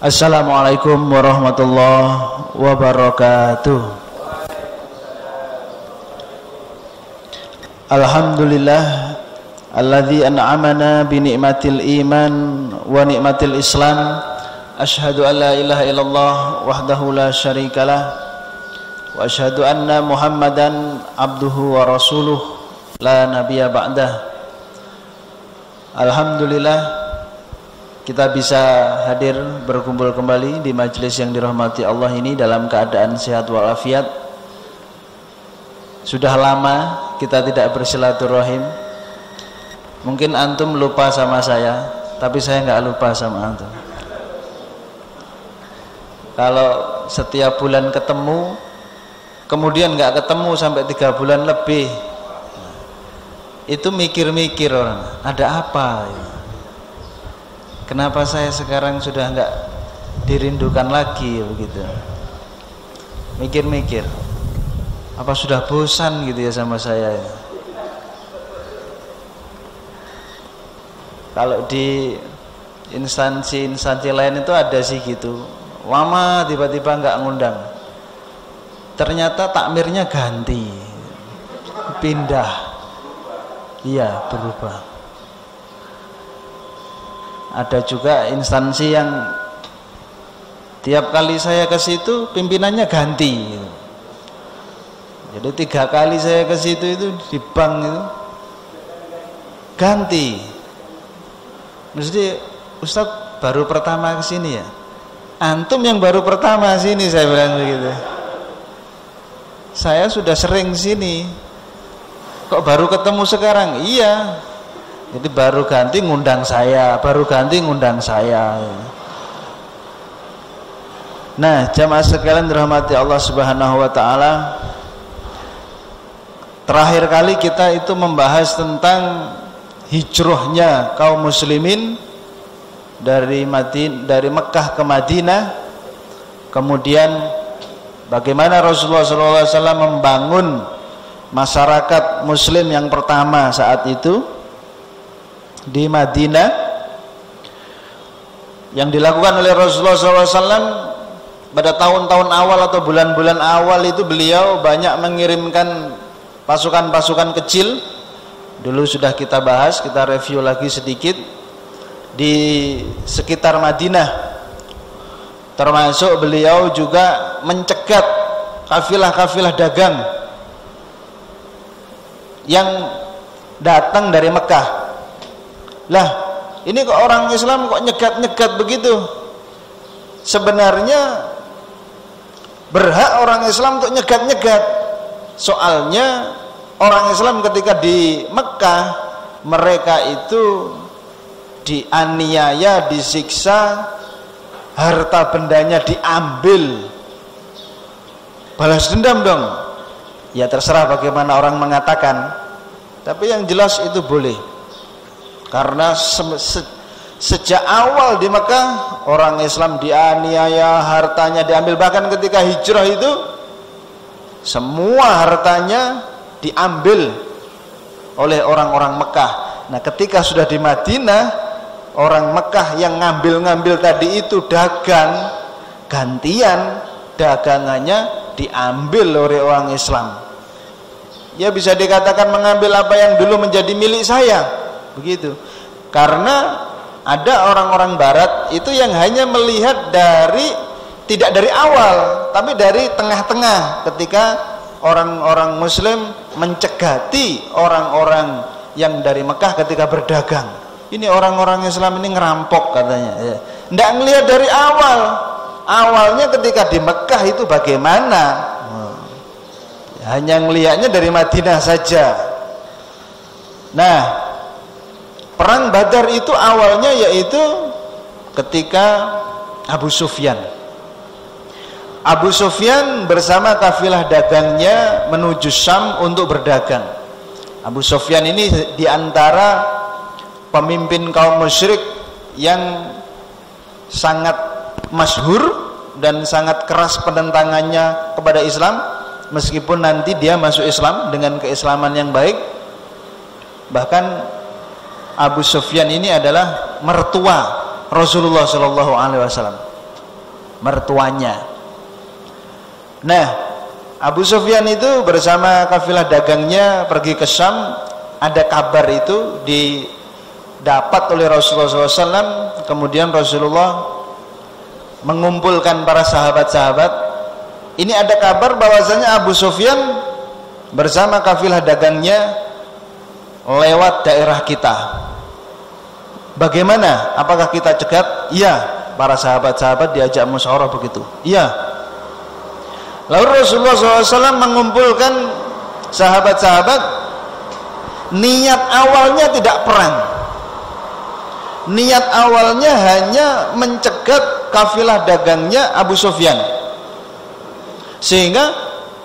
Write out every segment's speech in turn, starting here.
Assalamualaikum warahmatullahi wabarakatuh. Alhamdulillah alladzi an'amana bi ni'matil iman wa ni'matil islam. Asyhadu an la ilaha illallah wahdahu la syarikalah wa asyhadu anna Muhammadan abduhu wa rasuluh la nabiyya ba'dah. Alhamdulillah kita bisa hadir berkumpul kembali di majelis yang dirahmati Allah ini dalam keadaan sehat walafiat. Sudah lama kita tidak bersilaturahim. Mungkin antum lupa sama saya, tapi saya nggak lupa sama antum. Kalau setiap bulan ketemu, kemudian nggak ketemu sampai 3 bulan lebih, itu mikir-mikir orang, ada apa? Kenapa saya sekarang sudah nggak dirindukan lagi begitu? Mikir-mikir, apa sudah bosan gitu ya sama saya? Kalau di instansi lain itu ada sih gitu, lama tiba-tiba nggak ngundang. Ternyata takmirnya ganti, pindah, iya berubah. Ada juga instansi yang tiap kali saya ke situ pimpinannya ganti. Jadi 3 kali saya ke situ itu di bank itu ganti. Mesti Ustadz baru pertama ke sini ya? Antum yang baru pertama sini, saya bilang begitu. Saya sudah sering sini. Kok baru ketemu sekarang? Iya. Jadi baru ganti ngundang saya, baru ganti ngundang saya. Nah, jamaah sekalian dirahmati Allah Subhanahu wa taala. Terakhir kali kita itu membahas tentang hijrahnya kaum muslimin dari Mekah ke Madinah. Kemudian bagaimana Rasulullah SAW membangun masyarakat muslim yang pertama saat itu di Madinah, yang dilakukan oleh Rasulullah SAW pada tahun-tahun awal atau bulan-bulan awal itu beliau banyak mengirimkan pasukan-pasukan kecil. Dulu sudah kita bahas, kita review lagi sedikit di sekitar Madinah. Termasuk beliau juga mencegat kafilah-kafilah dagang yang datang dari Mekah. Lah, ini kok orang Islam kok nyegat-nyegat begitu? Sebenarnya berhak orang Islam untuk nyegat-nyegat. Soalnya orang Islam ketika di Mekah, mereka itu dianiaya, disiksa, harta bendanya diambil. Balas dendam dong. Ya terserah bagaimana orang mengatakan. Tapi yang jelas itu boleh. Karena sejak awal di Mekah orang Islam dianiaya, hartanya diambil. Bahkan ketika hijrah itu semua hartanya diambil oleh orang-orang Mekah. Nah, ketika sudah di Madinah, orang Mekah yang ngambil-ngambil tadi itu dagang, gantian dagangannya diambil oleh orang Islam. Ya bisa dikatakan mengambil apa yang dulu menjadi milik saya, begitu. Karena ada orang-orang barat itu yang hanya melihat tidak dari awal, tapi dari tengah-tengah, ketika orang-orang muslim mencegati orang-orang yang dari Mekah ketika berdagang. Ini orang-orang Islam ini ngerampok katanya ya. Nggak ngelihat dari awal. Awalnya ketika di Mekah itu bagaimana? Hanya ngelihatnya dari Madinah saja. Nah, perang Badar itu awalnya yaitu ketika Abu Sufyan bersama kafilah dagangnya menuju Syam untuk berdagang. Abu Sufyan ini diantara pemimpin kaum musyrik yang sangat masyhur dan sangat keras penentangannya kepada Islam, meskipun nanti dia masuk Islam dengan keislaman yang baik. Bahkan Abu Sufyan ini adalah mertua Rasulullah SAW. mertuanya. Nah, Abu Sufyan itu bersama kafilah dagangnya pergi ke Syam. Ada kabar itu didapat oleh Rasulullah SAW. Kemudian Rasulullah mengumpulkan para sahabat-sahabat. Ini ada kabar bahwasanya Abu Sufyan bersama kafilah dagangnya lewat daerah kita. Bagaimana? Apakah kita cegat? Iya. Para sahabat-sahabat diajak musyawarah begitu. Iya. Lalu Rasulullah SAW mengumpulkan sahabat-sahabat. Niat awalnya tidak perang. Niat awalnya hanya mencegat kafilah dagangnya Abu Sufyan. Sehingga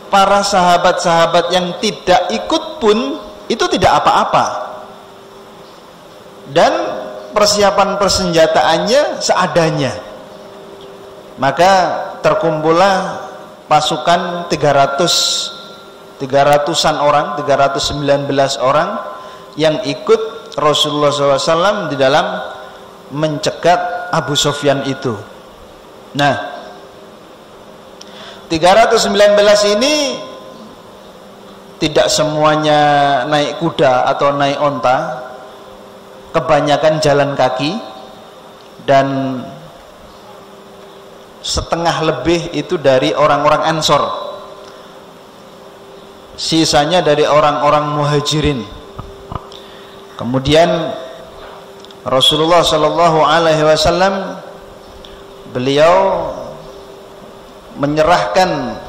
para sahabat-sahabat yang tidak ikut pun itu tidak apa-apa. Dan persiapan persenjataannya seadanya. Maka terkumpullah pasukan 300-an orang, 319 orang yang ikut Rasulullah SAW di dalam mencegat Abu Sufyan itu. Nah, 319 ini tidak semuanya naik kuda atau naik onta, kebanyakan jalan kaki, dan setengah lebih itu dari orang-orang Ansor, sisanya dari orang-orang Muhajirin. Kemudian Rasulullah SAW beliau menyerahkan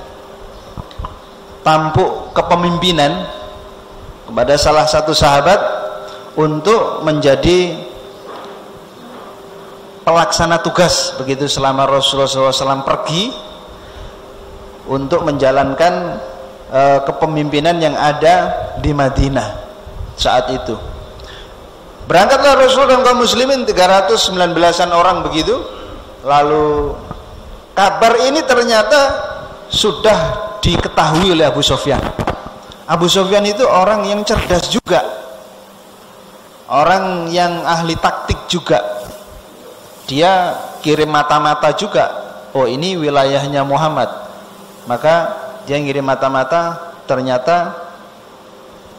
tampuk kepemimpinan kepada salah satu sahabat untuk menjadi pelaksana tugas begitu selama Rasulullah SAW pergi untuk menjalankan kepemimpinan yang ada di Madinah saat itu. Berangkatlah Rasul dan kaum muslimin 319-an orang begitu. Lalu kabar ini ternyata sudah diketahui oleh Abu Sufyan. Abu Sufyan itu orang yang cerdas juga, orang yang ahli taktik juga. Dia kirim mata-mata juga. Oh, ini wilayahnya Muhammad. Maka dia ngirim mata-mata, ternyata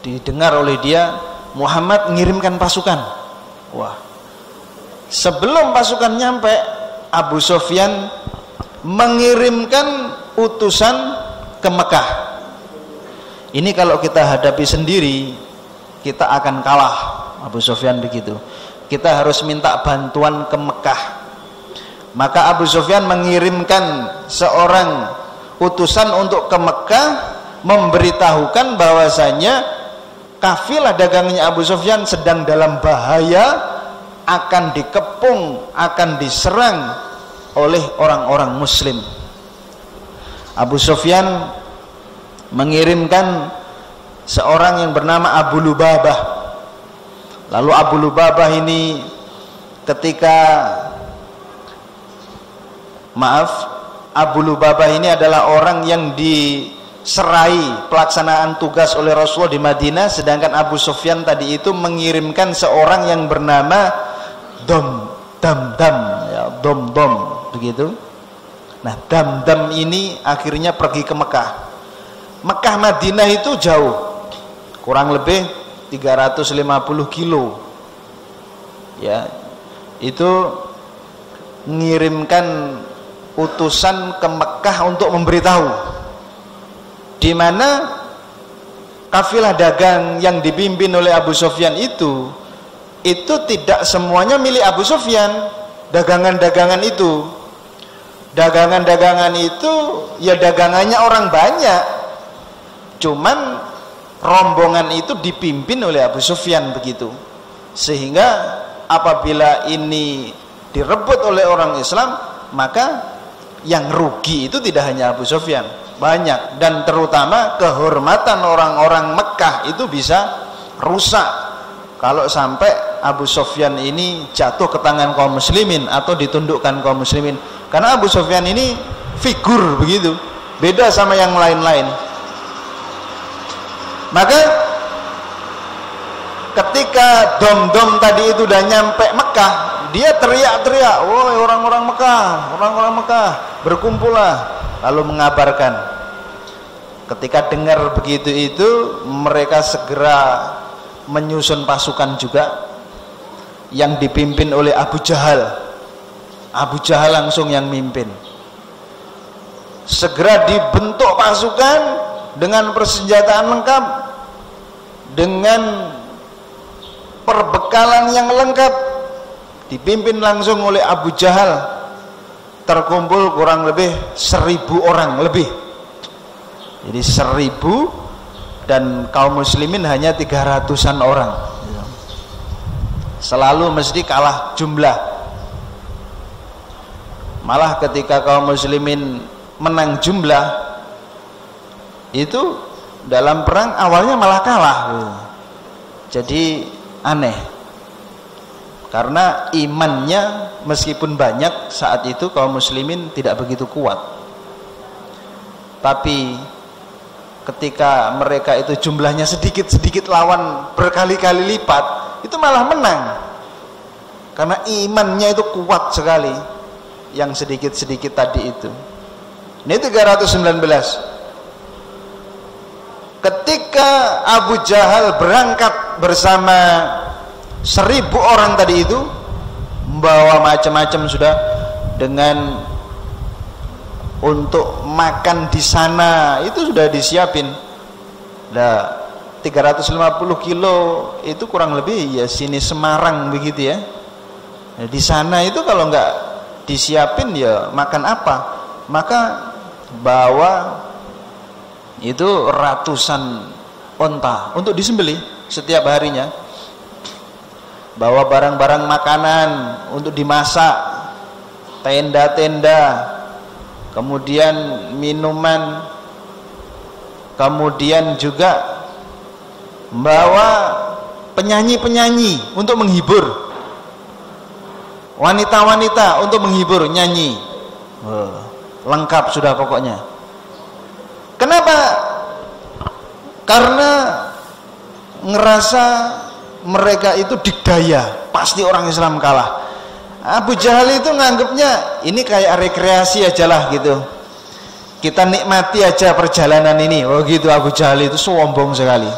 didengar oleh dia Muhammad mengirimkan pasukan. Wah, sebelum pasukan nyampe, Abu Sufyan mengirimkan utusan ke Mekah. Ini kalau kita hadapi sendiri, kita akan kalah. Abu Sufyan begitu. Kita harus minta bantuan ke Mekah. Maka Abu Sufyan mengirimkan seorang utusan untuk ke Mekah, memberitahukan bahwasanya kafilah dagangnya Abu Sufyan sedang dalam bahaya, akan dikepung, akan diserang oleh orang-orang muslim. Abu Sufyan mengirimkan seorang yang bernama Abu Lubabah. Lalu Abu Lubabah ini Abu Lubabah ini adalah orang yang diserai pelaksanaan tugas oleh Rasulullah di Madinah, sedangkan Abu Sufyan tadi itu mengirimkan seorang yang bernama Damdam, ya, Dom begitu. Nah, Damdam ini akhirnya pergi ke Mekah. Mekah Madinah itu jauh, kurang lebih 350 kilo. Ya, itu mengirimkan utusan ke Mekah untuk memberitahu di mana kafilah dagang yang dipimpin oleh Abu Sufyan itu tidak semuanya milik Abu Sufyan. Dagangan-dagangan itu ya dagangannya orang banyak, cuman rombongan itu dipimpin oleh Abu Sufyan begitu. Sehingga apabila ini direbut oleh orang Islam, maka yang rugi itu tidak hanya Abu Sufyan, banyak, dan terutama kehormatan orang-orang Mekah itu bisa rusak kalau sampai Abu Sufyan ini jatuh ke tangan kaum muslimin atau ditundukkan kaum muslimin. Karena Abu Sufyan ini figur begitu, beda sama yang lain-lain. Maka ketika Dom tadi itu udah nyampe Mekah, dia teriak-teriak, woi orang-orang Mekah, berkumpullah, lalu mengabarkan. Ketika dengar begitu itu, mereka segera menyusun pasukan juga yang dipimpin oleh Abu Jahal. Abu Jahal langsung yang mimpin. Segera dibentuk pasukan dengan persenjataan lengkap, dengan perbekalan yang lengkap, dipimpin langsung oleh Abu Jahal. Terkumpul kurang lebih 1000 orang lebih. Jadi 1000 dan kaum muslimin hanya 300-an orang. Selalu mesti kalah jumlah. Malah ketika kaum muslimin menang jumlah, itu dalam perang awalnya malah kalah. Jadi aneh, karena imannya meskipun banyak saat itu kaum muslimin tidak begitu kuat. Tapi ketika mereka itu jumlahnya sedikit-sedikit lawan berkali-kali lipat, itu malah menang, karena imannya itu kuat sekali yang sedikit-sedikit tadi itu. Ini 319. Ketika Abu Jahal berangkat bersama 1000 orang tadi itu, membawa macam-macam sudah, dengan untuk makan di sana itu sudah disiapin. Nah, 350 kilo itu kurang lebih ya sini Semarang begitu ya. Nah, di sana itu kalau nggak disiapin ya makan apa? Maka bawa itu ratusan onta untuk disembelih setiap harinya. Bawa barang-barang makanan untuk dimasak, tenda-tenda, kemudian minuman, kemudian juga membawa penyanyi-penyanyi untuk menghibur, wanita-wanita untuk menghibur, nyanyi. Lengkap sudah pokoknya. Kenapa? Karena ngerasa mereka itu dikdaya, pasti orang Islam kalah. Abu Jahal itu nganggapnya ini kayak rekreasi aja lah gitu, kita nikmati aja perjalanan ini. Oh gitu, Abu Jahal itu sombong sekali.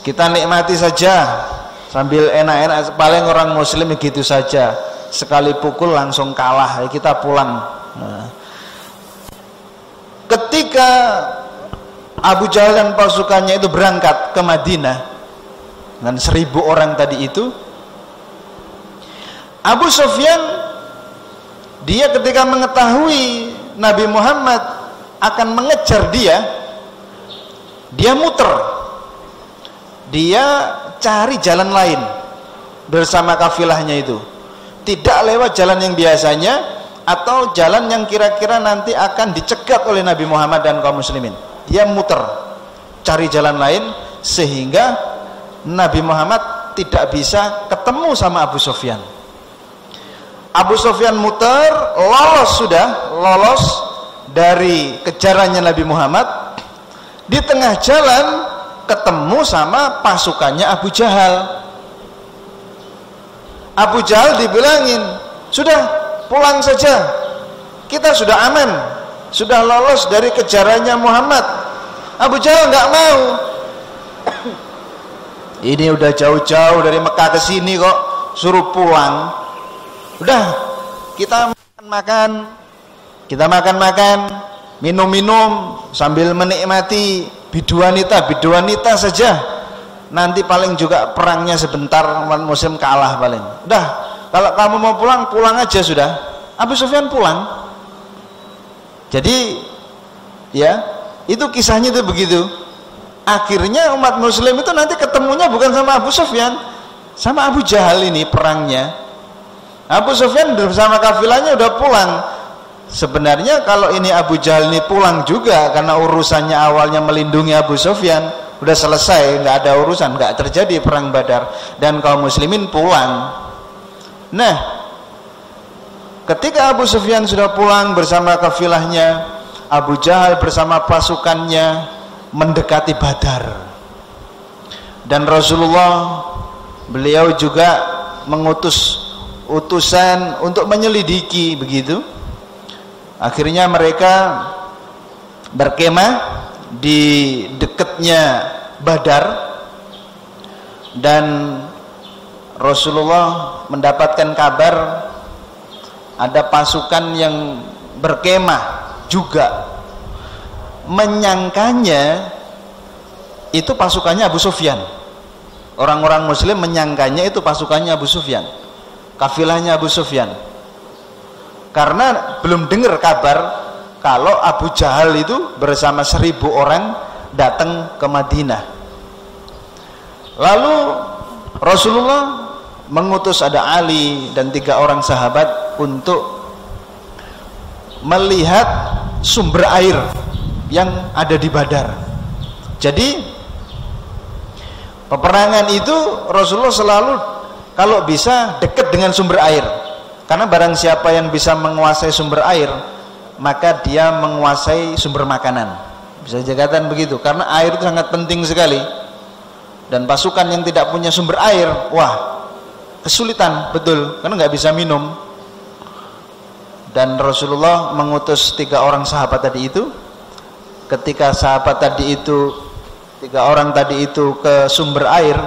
Kita nikmati saja sambil enak-enak, paling orang muslim gitu saja, sekali pukul langsung kalah, kita pulang. Nah, ketika Abu Jahal dan pasukannya itu berangkat ke Madinah dengan 1000 orang tadi itu, Abu Sufyan dia ketika mengetahui Nabi Muhammad akan mengejar dia muter, dia cari jalan lain bersama kafilahnya itu, tidak lewat jalan yang biasanya atau jalan yang kira-kira nanti akan dicegat oleh Nabi Muhammad dan kaum muslimin. Dia muter cari jalan lain sehingga Nabi Muhammad tidak bisa ketemu sama Abu Sufyan. Abu Sufyan muter, lolos dari kejarannya Nabi Muhammad. Di tengah jalan ketemu sama pasukannya Abu Jahal. Abu Jahal dibilangin, sudah pulang saja, kita sudah aman, sudah lolos dari kejarannya Muhammad. Abu Jahal nggak mau. Ini udah jauh-jauh dari Mekah ke sini kok suruh pulang. Udah, kita makan, minum-minum sambil menikmati biduanita saja. Nanti paling juga perangnya sebentar, umat muslim kalah paling. Udah, kalau kamu mau pulang aja sudah. Abu Sufyan pulang. Jadi ya, itu kisahnya itu begitu. Akhirnya umat muslim itu nanti ketemunya bukan sama Abu Sufyan, sama Abu Jahal ini perangnya. Abu Sufyan bersama kafilahnya udah pulang. Sebenarnya kalau ini Abu Jahal ini pulang juga, karena urusannya awalnya melindungi Abu Sufyan, udah selesai, nggak ada urusan, nggak terjadi perang Badar, dan kaum muslimin pulang. Nah, ketika Abu Sufyan sudah pulang bersama kafilahnya, Abu Jahal bersama pasukannya mendekati Badar. Dan Rasulullah beliau juga mengutus utusan untuk menyelidiki begitu. Akhirnya mereka berkemah di dekatnya Badar, dan Rasulullah mendapatkan kabar ada pasukan yang berkemah juga. Menyangkanya itu pasukannya Abu Sufyan. Orang-orang muslim menyangkanya itu pasukannya Abu Sufyan, kafilahnya Abu Sufyan, karena belum dengar kabar kalau Abu Jahal itu bersama 1000 orang datang ke Madinah. Lalu Rasulullah mengutus ada Ali dan 3 orang sahabat untuk melihat sumber air yang ada di Badar. Jadi peperangan itu Rasulullah selalu kalau bisa dekat dengan sumber air, karena barang siapa yang bisa menguasai sumber air maka dia menguasai sumber makanan. Bisa dikatakan begitu, karena air itu sangat penting sekali, dan pasukan yang tidak punya sumber air, wah kesulitan betul, karena nggak bisa minum. Dan Rasulullah mengutus 3 orang sahabat tadi itu. Ketika sahabat tadi itu 3 orang tadi itu ke sumber air,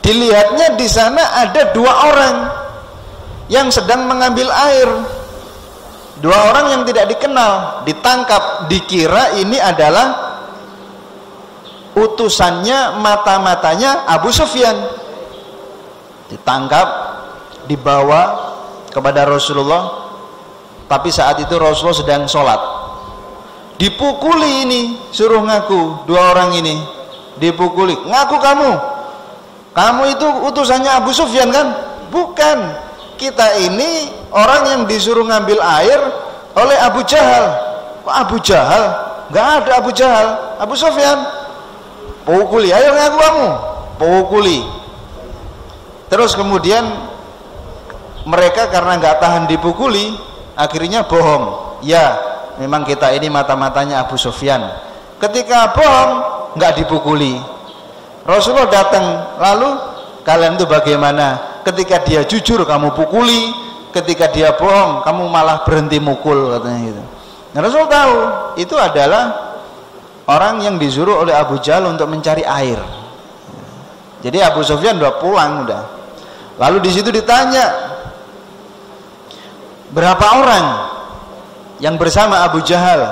dilihatnya di sana ada 2 orang yang sedang mengambil air. 2 orang yang tidak dikenal, ditangkap, dikira ini adalah utusannya, mata-matanya Abu Sufyan. Ditangkap, dibawa kepada Rasulullah. Tapi saat itu Rasulullah sedang sholat. Dipukuli ini, suruh ngaku 2 orang ini, dipukuli. Ngaku kamu itu utusannya Abu Sufyan kan? Bukan, kita ini orang yang disuruh ngambil air oleh Abu Jahal. Kok Abu Jahal? Nggak ada Abu Jahal, Abu Sufyan. Pukuli, ayo ngaku kamu. Pukuli. Terus kemudian mereka karena nggak tahan dipukuli, akhirnya bohong. Ya, memang kita ini mata-matanya Abu Sufyan. Ketika bohong, nggak dipukuli. Rasulullah datang, lalu kalian itu bagaimana? Ketika dia jujur kamu pukuli, ketika dia bohong kamu malah berhenti mukul, katanya gitu. Nah, Rasul tahu itu adalah orang yang disuruh oleh Abu Jahal untuk mencari air. Jadi Abu Sufyan udah pulang udah. Lalu di situ ditanya, berapa orang yang bersama Abu Jahal?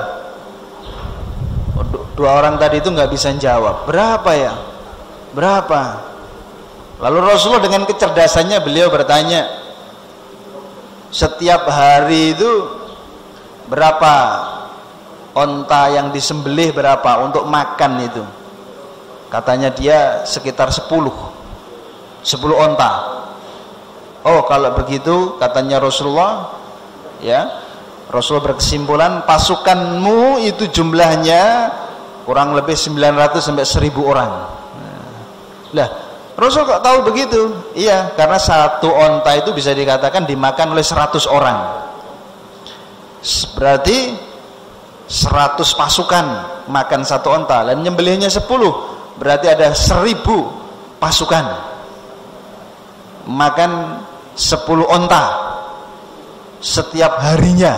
2 orang tadi itu nggak bisa jawab. Berapa ya? Berapa? Lalu Rasulullah dengan kecerdasannya beliau bertanya, setiap hari itu berapa onta yang disembelih, berapa untuk makan itu? Katanya dia sekitar 10 onta. Oh, kalau begitu katanya Rasulullah, ya, Rasulullah berkesimpulan pasukanmu itu jumlahnya kurang lebih 900 sampai 1000 orang. Lah, Rasul kok tahu begitu? Iya, karena 1 onta itu bisa dikatakan dimakan oleh 100 orang. Berarti 100 pasukan makan 1 onta, dan nyembelihnya 10, berarti ada 1000 pasukan makan 10 onta setiap harinya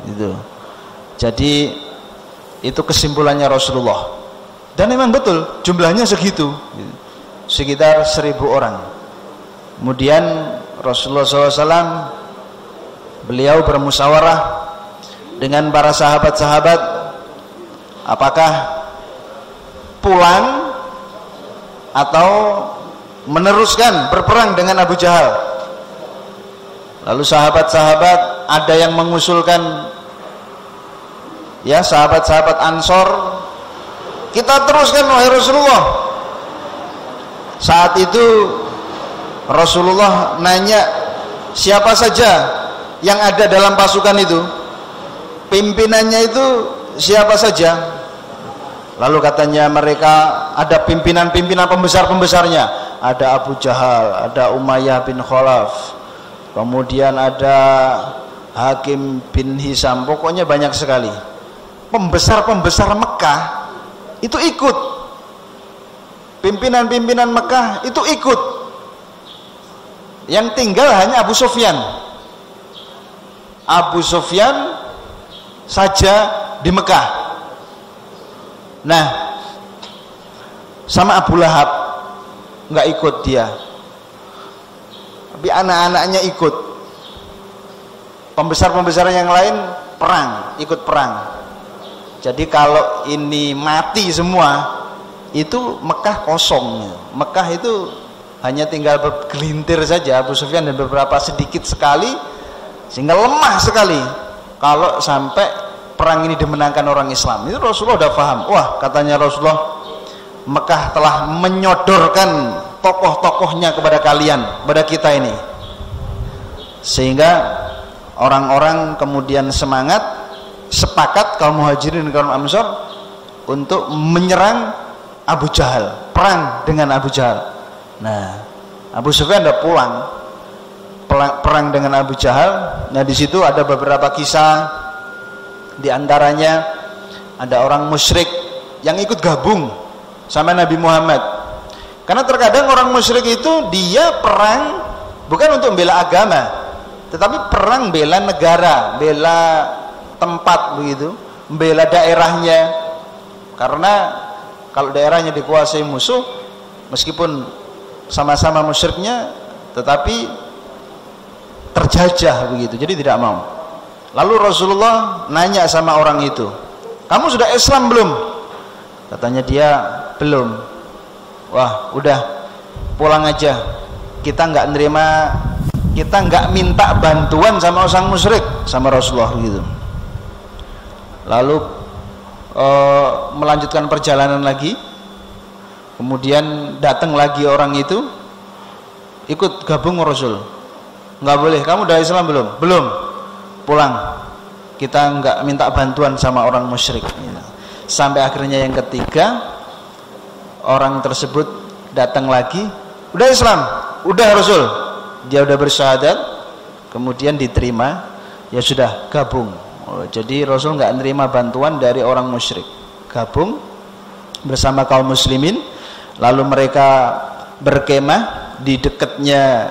itu. Jadi itu kesimpulannya Rasulullah, dan memang betul jumlahnya segitu, sekitar 1000 orang. Kemudian Rasulullah SAW beliau bermusyawarah dengan para sahabat-sahabat, apakah pulang atau meneruskan berperang dengan Abu Jahal. Lalu sahabat-sahabat ada yang mengusulkan, ya, sahabat-sahabat Ansor, kita teruskan wahai Rasulullah. Saat itu Rasulullah nanya siapa saja yang ada dalam pasukan itu, pimpinannya itu siapa saja. Lalu katanya mereka ada pimpinan-pimpinan pembesar-pembesarnya, ada Abu Jahal, ada Umayyah bin Khalaf, kemudian ada Hakim bin Hisam, pokoknya banyak sekali. Pembesar-pembesar Mekah itu ikut, pimpinan-pimpinan Mekah itu ikut. Yang tinggal hanya Abu Sufyan. Abu Sufyan saja di Mekah. Nah, sama Abu Lahab nggak ikut dia, tapi anak-anaknya ikut. Pembesar-pembesar yang lain ikut perang. Jadi kalau ini mati semua, itu Mekah kosong. Mekah itu hanya tinggal bergelintir saja Abu Sufyan dan beberapa sedikit sekali, sehingga lemah sekali kalau sampai perang ini dimenangkan orang Islam. Itu Rasulullah udah paham. Wah, katanya Rasulullah, Mekah telah menyodorkan tokoh-tokohnya kepada kalian, kepada kita ini, sehingga orang-orang kemudian sepakat kaum Muhajirin dan kaum Ansor untuk menyerang Abu Jahal, perang dengan Abu Jahal. Nah, Abu Sufyan udah pulang perang dengan Abu Jahal. Nah, di situ ada beberapa kisah, di antaranya ada orang musyrik yang ikut gabung sama Nabi Muhammad. Karena terkadang orang musyrik itu dia perang bukan untuk membela agama, tetapi perang bela negara, bela tempat begitu, bela daerahnya. Karena kalau daerahnya dikuasai musuh, meskipun sama-sama musyriknya, tetapi terjajah begitu, jadi tidak mau. Lalu Rasulullah nanya sama orang itu, kamu sudah Islam belum? Katanya dia belum. Wah, udah pulang aja, kita nggak minta bantuan sama orang musyrik, sama Rasulullah gitu. Lalu melanjutkan perjalanan lagi, kemudian datang lagi orang itu ikut gabung Rasul. Nggak boleh, kamu udah Islam belum? Belum. Pulang, kita nggak minta bantuan sama orang musyrik gitu. Sampai akhirnya yang ketiga, orang tersebut datang lagi, udah Islam, udah Rasul, dia udah bersyahadat, kemudian diterima, ya sudah gabung. Jadi Rasul nggak nerima bantuan dari orang musyrik, gabung bersama kaum muslimin. Lalu mereka berkemah di dekatnya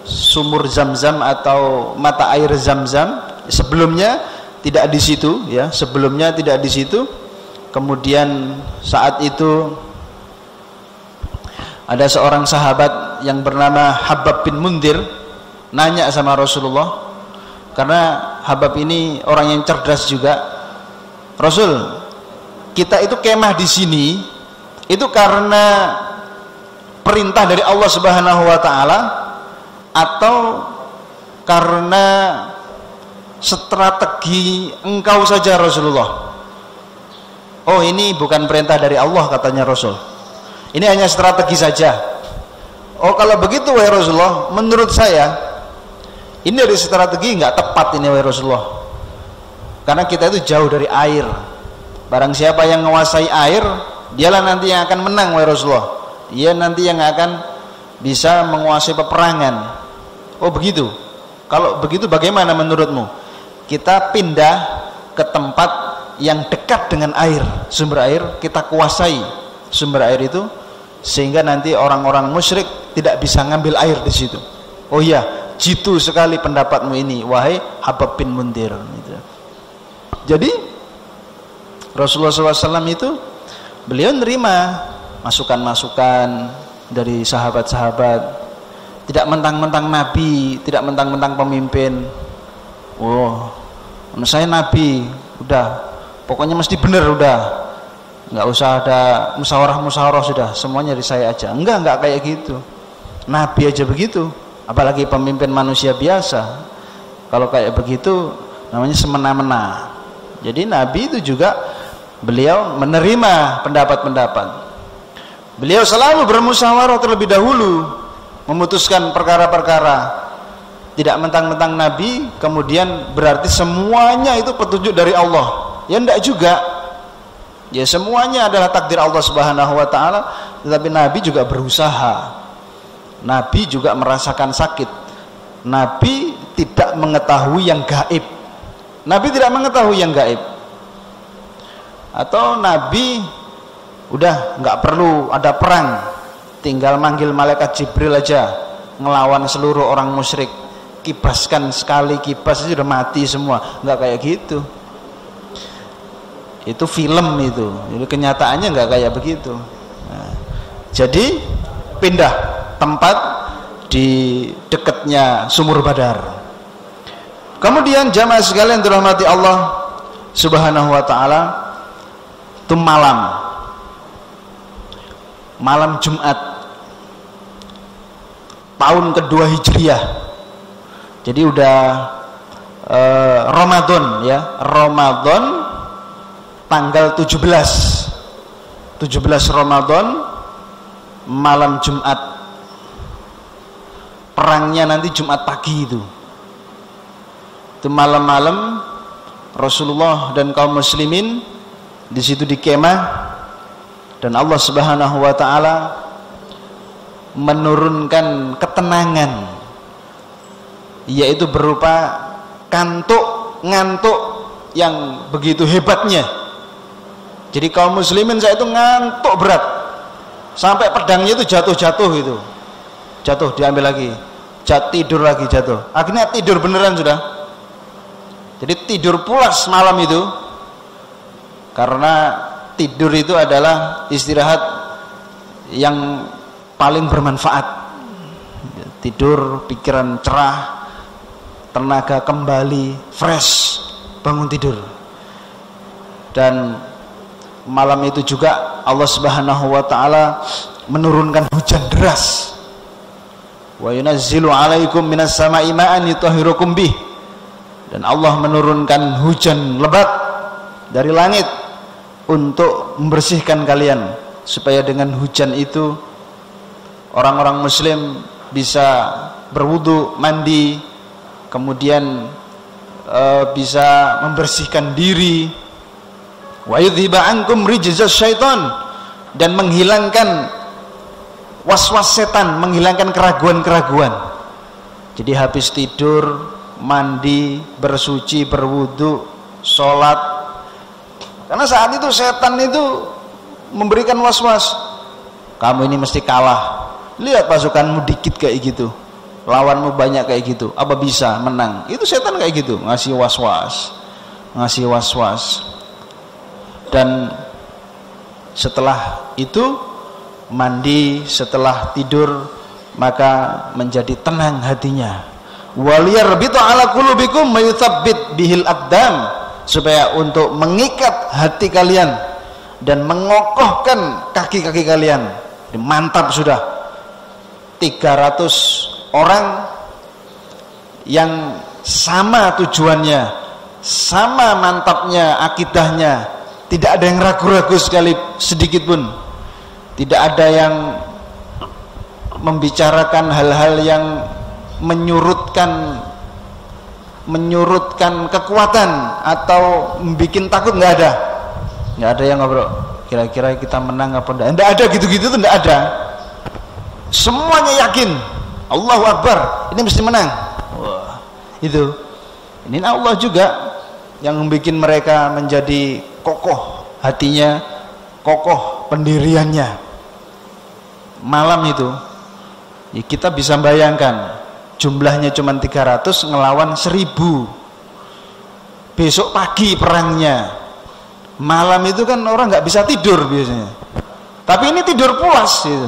sumur Zam-Zam atau mata air Zam-Zam. Sebelumnya tidak di situ, ya, sebelumnya tidak di situ. Kemudian saat itu ada seorang sahabat yang bernama Habab bin Mundir nanya sama Rasulullah, karena Habab ini orang yang cerdas juga. Rasul, kita itu kemah di sini itu karena perintah dari Allah Subhanahu wa taala atau karena strategi engkau saja Rasulullah? Oh, ini bukan perintah dari Allah, katanya Rasul. Ini hanya strategi saja. Oh, kalau begitu wahai Rasulullah, menurut saya ini dari strategi nggak tepat ini wahai Rasulullah. Karena kita itu jauh dari air. Barang siapa yang menguasai air, dialah nanti yang akan menang wahai Rasulullah. Dia nanti yang akan bisa menguasai peperangan. Oh begitu. Kalau begitu bagaimana menurutmu? Kita pindah ke tempat yang dekat dengan air, sumber air, kita kuasai sumber air itu, sehingga nanti orang-orang musyrik tidak bisa ngambil air di situ. Oh iya, jitu sekali pendapatmu ini wahai Habab bin Mundir. Jadi Rasulullah SAW itu beliau nerima masukan-masukan dari sahabat-sahabat, tidak mentang-mentang nabi, tidak mentang-mentang pemimpin. Oh, saya nabi, udah pokoknya mesti benar, udah nggak usah ada musyawarah sudah, semuanya dari saya aja. Enggak kayak gitu. Nabi aja begitu, apalagi pemimpin manusia biasa. Kalau kayak begitu namanya semena-mena. Jadi Nabi itu juga beliau menerima pendapat-pendapat. Beliau selalu bermusyawarah terlebih dahulu, memutuskan perkara-perkara. Tidak mentang-mentang Nabi kemudian berarti semuanya itu petunjuk dari Allah. Ya enggak juga. Ya semuanya adalah takdir Allah Subhanahu wa taala, tetapi Nabi juga berusaha. Nabi juga merasakan sakit. Nabi tidak mengetahui yang gaib. Nabi tidak mengetahui yang gaib. Atau Nabi udah nggak perlu ada perang, tinggal manggil malaikat Jibril aja, ngelawan seluruh orang musyrik, kibaskan sekali kibas sudah mati semua. Enggak kayak gitu. Itu film itu. Jadi kenyataannya enggak kayak begitu. Nah, jadi pindah tempat di dekatnya sumur Badar. Kemudian jamaah sekalian dirahmati Allah Subhanahu wa taala, itu malam Jumat tahun kedua Hijriah. Jadi udah Ramadan ya, Ramadan tanggal 17 Ramadan, malam Jumat. Perangnya nanti Jumat pagi itu malam-malam Rasulullah dan kaum muslimin di situ di kemah, dan Allah Subhanahu wa taala menurunkan ketenangan, yaitu berupa ngantuk yang begitu hebatnya. Jadi kaum muslimin saat itu ngantuk berat sampai pedangnya itu jatuh diambil lagi, tidur lagi, jatuh, akhirnya tidur beneran sudah. Jadi tidur pulas malam itu, karena tidur itu adalah istirahat yang paling bermanfaat. Tidur, pikiran cerah, tenaga kembali fresh, bangun tidur. Dan malam itu juga Allah Subhanahu wa taala menurunkan hujan deras. Wa yunazzilu 'alaikum minas sama'i ma'an yutahhirukum bih. Dan Allah menurunkan hujan lebat dari langit untuk membersihkan kalian, supaya dengan hujan itu orang-orang muslim bisa berwudu, mandi, kemudian bisa membersihkan diri. Wa yudhiba ankum rijzas syaitan, dan menghilangkan was-was setan, menghilangkan keraguan-keraguan. Jadi habis tidur, mandi, bersuci, berwudu, sholat, karena saat itu setan itu memberikan was-was, kamu ini mesti kalah, lihat pasukanmu dikit kayak gitu, lawanmu banyak kayak gitu, apa bisa menang? Itu setan kayak gitu, ngasih was-was. Dan setelah itu mandi, setelah tidur, maka menjadi tenang hatinya. Waliyarbitu ala qulubikum mayutsabbit bihil aqdam, supaya untuk mengikat hati kalian dan mengokohkan kaki-kaki kalian. Mantap sudah. 300 orang yang sama tujuannya, sama mantapnya akidahnya, tidak ada yang ragu-ragu sekali sedikit pun. Tidak ada yang membicarakan hal-hal yang menyurutkan kekuatan atau membuat takut. Nggak ada yang ngobrol kira-kira kita menang apa enggak ada, gitu-gitu tuh enggak ada. Semuanya yakin Allahu Akbar, ini mesti menang. Wah, itu ini Allah juga yang membuat mereka menjadi kokoh hatinya, kokoh pendiriannya. Malam itu ya, kita bisa bayangkan jumlahnya cuma 300 ngelawan 1000. Besok pagi perangnya. Malam itu kan orang nggak bisa tidur biasanya, tapi ini tidur pulas gitu.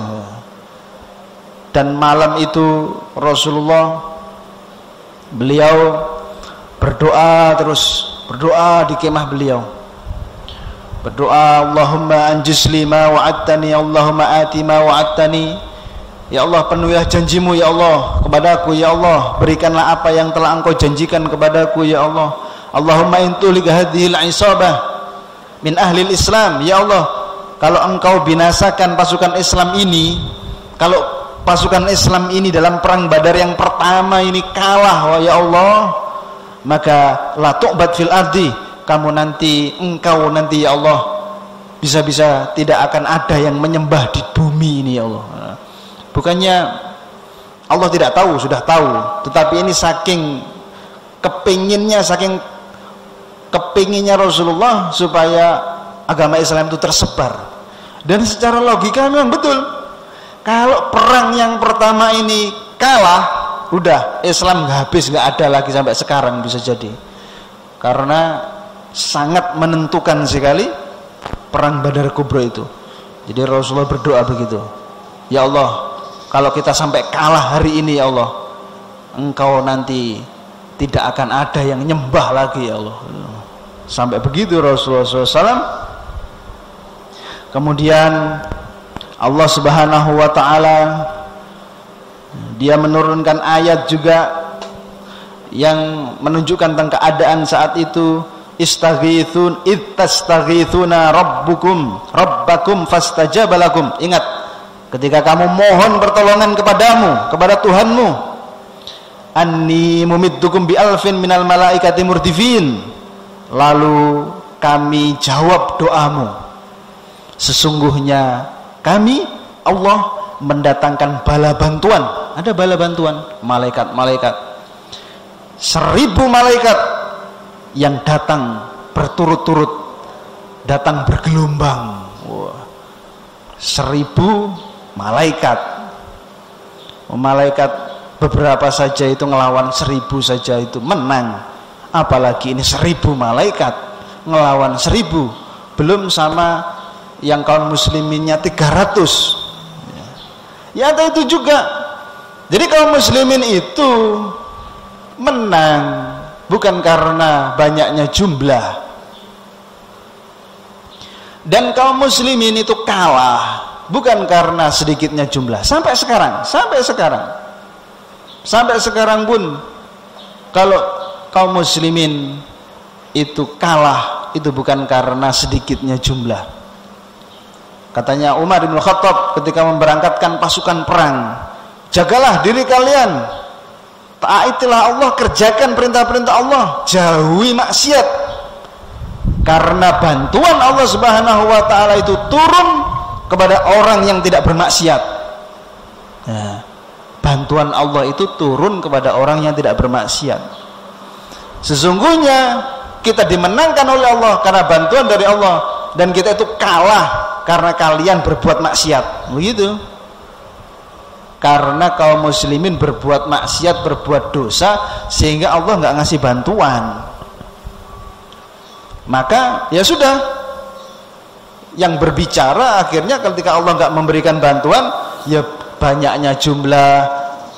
Dan malam itu Rasulullah, beliau berdoa terus, berdoa di kemah beliau, berdoa, Allahumma anjis lima wa'adtani, Allahumma ati ma wa'adtani. Ya Allah, penuhilah janjimu ya Allah kepadaku, ya Allah berikanlah apa yang telah engkau janjikan kepadaku ya Allah. Allahumma intulik hadhil isabah min ahlil Islam, ya Allah kalau engkau binasakan pasukan Islam ini, kalau pasukan Islam ini dalam perang Badar yang pertama ini kalah, ya Allah, maka la tu'bad fil ardi, engkau nanti ya Allah bisa-bisa tidak akan ada yang menyembah di bumi ini ya Allah. Bukannya Allah tidak tahu, sudah tahu, tetapi ini saking kepinginnya Rasulullah supaya agama Islam itu tersebar. Dan secara logika memang betul, kalau perang yang pertama ini kalah, udah Islam nggak habis, nggak ada lagi sampai sekarang bisa jadi, karena sangat menentukan sekali perang Badar Kubra itu. Jadi Rasulullah berdoa begitu, ya Allah, kalau kita sampai kalah hari ini ya Allah, Engkau nanti tidak akan ada yang nyembah lagi ya Allah. Sampai begitu Rasulullah SAW. Kemudian Allah Subhanahu wa ta'ala dia menurunkan ayat juga yang menunjukkan tentang keadaan saat itu. Istaghithun ittastaghithuna rabbakum fastajaba lakum. Ingat, ketika kamu mohon pertolongan kepadamu, kepada Tuhanmu, anni mumiddukum bi alfin minal malaikati murdifin, lalu kami jawab doamu, sesungguhnya kami Allah mendatangkan bala bantuan. Ada bala bantuan, malaikat-malaikat 1000 malaikat yang datang berturut-turut, datang bergelombang. Wah, 1000 malaikat. Malaikat beberapa saja itu ngelawan 1000 saja itu menang, apalagi ini 1000 malaikat ngelawan 1000, belum sama yang kaum musliminnya 300 ya itu juga. Jadi kaum muslimin itu menang bukan karena banyaknya jumlah, dan kaum muslimin itu kalah bukan karena sedikitnya jumlah. Sampai sekarang pun kalau kaum muslimin itu kalah, itu bukan karena sedikitnya jumlah. Katanya Umar bin Khattab ketika memberangkatkan pasukan perang, jagalah diri kalian, taatilah Allah, kerjakan perintah-perintah Allah, jauhi maksiat, karena bantuan Allah Subhanahu wa ta'ala itu turun kepada orang yang tidak bermaksiat. Nah, bantuan Allah itu turun kepada orang yang tidak bermaksiat. Sesungguhnya kita dimenangkan oleh Allah karena bantuan dari Allah, dan kita itu kalah karena kalian berbuat maksiat. Begitu. Karena kaum muslimin berbuat maksiat, berbuat dosa, sehingga Allah nggak ngasih bantuan. Maka ya sudah, yang berbicara akhirnya ketika Allah nggak memberikan bantuan, ya banyaknya jumlah,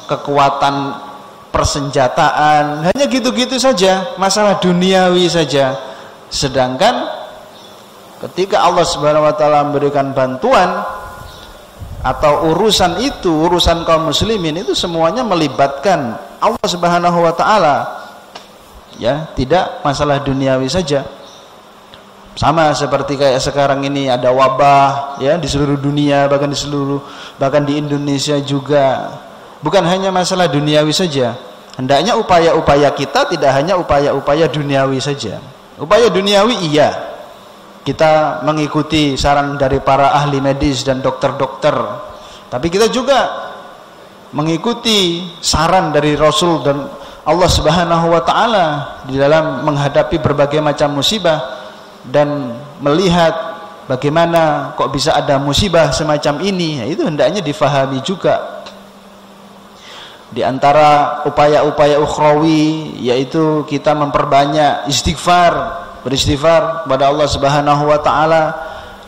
kekuatan persenjataan, hanya gitu-gitu saja, masalah duniawi saja. Sedangkan ketika Allah Subhanahu wa ta'ala memberikan bantuan, atau urusan itu, urusan kaum muslimin itu semuanya melibatkan Allah Subhanahu wa ta'ala, ya, tidak masalah duniawi saja. Sama seperti kayak sekarang ini ada wabah ya di seluruh dunia, bahkan di Indonesia juga. Bukan hanya masalah duniawi saja. Hendaknya upaya-upaya kita tidak hanya upaya-upaya duniawi saja. Upaya duniawi iya, kita mengikuti saran dari para ahli medis dan dokter-dokter, tapi kita juga mengikuti saran dari Rasul dan Allah Subhanahu wa ta'ala di dalam menghadapi berbagai macam musibah, dan melihat bagaimana kok bisa ada musibah semacam ini. Itu hendaknya difahami juga. Di antara upaya-upaya ukhrawi yaitu kita memperbanyak istighfar, beristighfar kepada Allah Subhanahu wa ta'ala.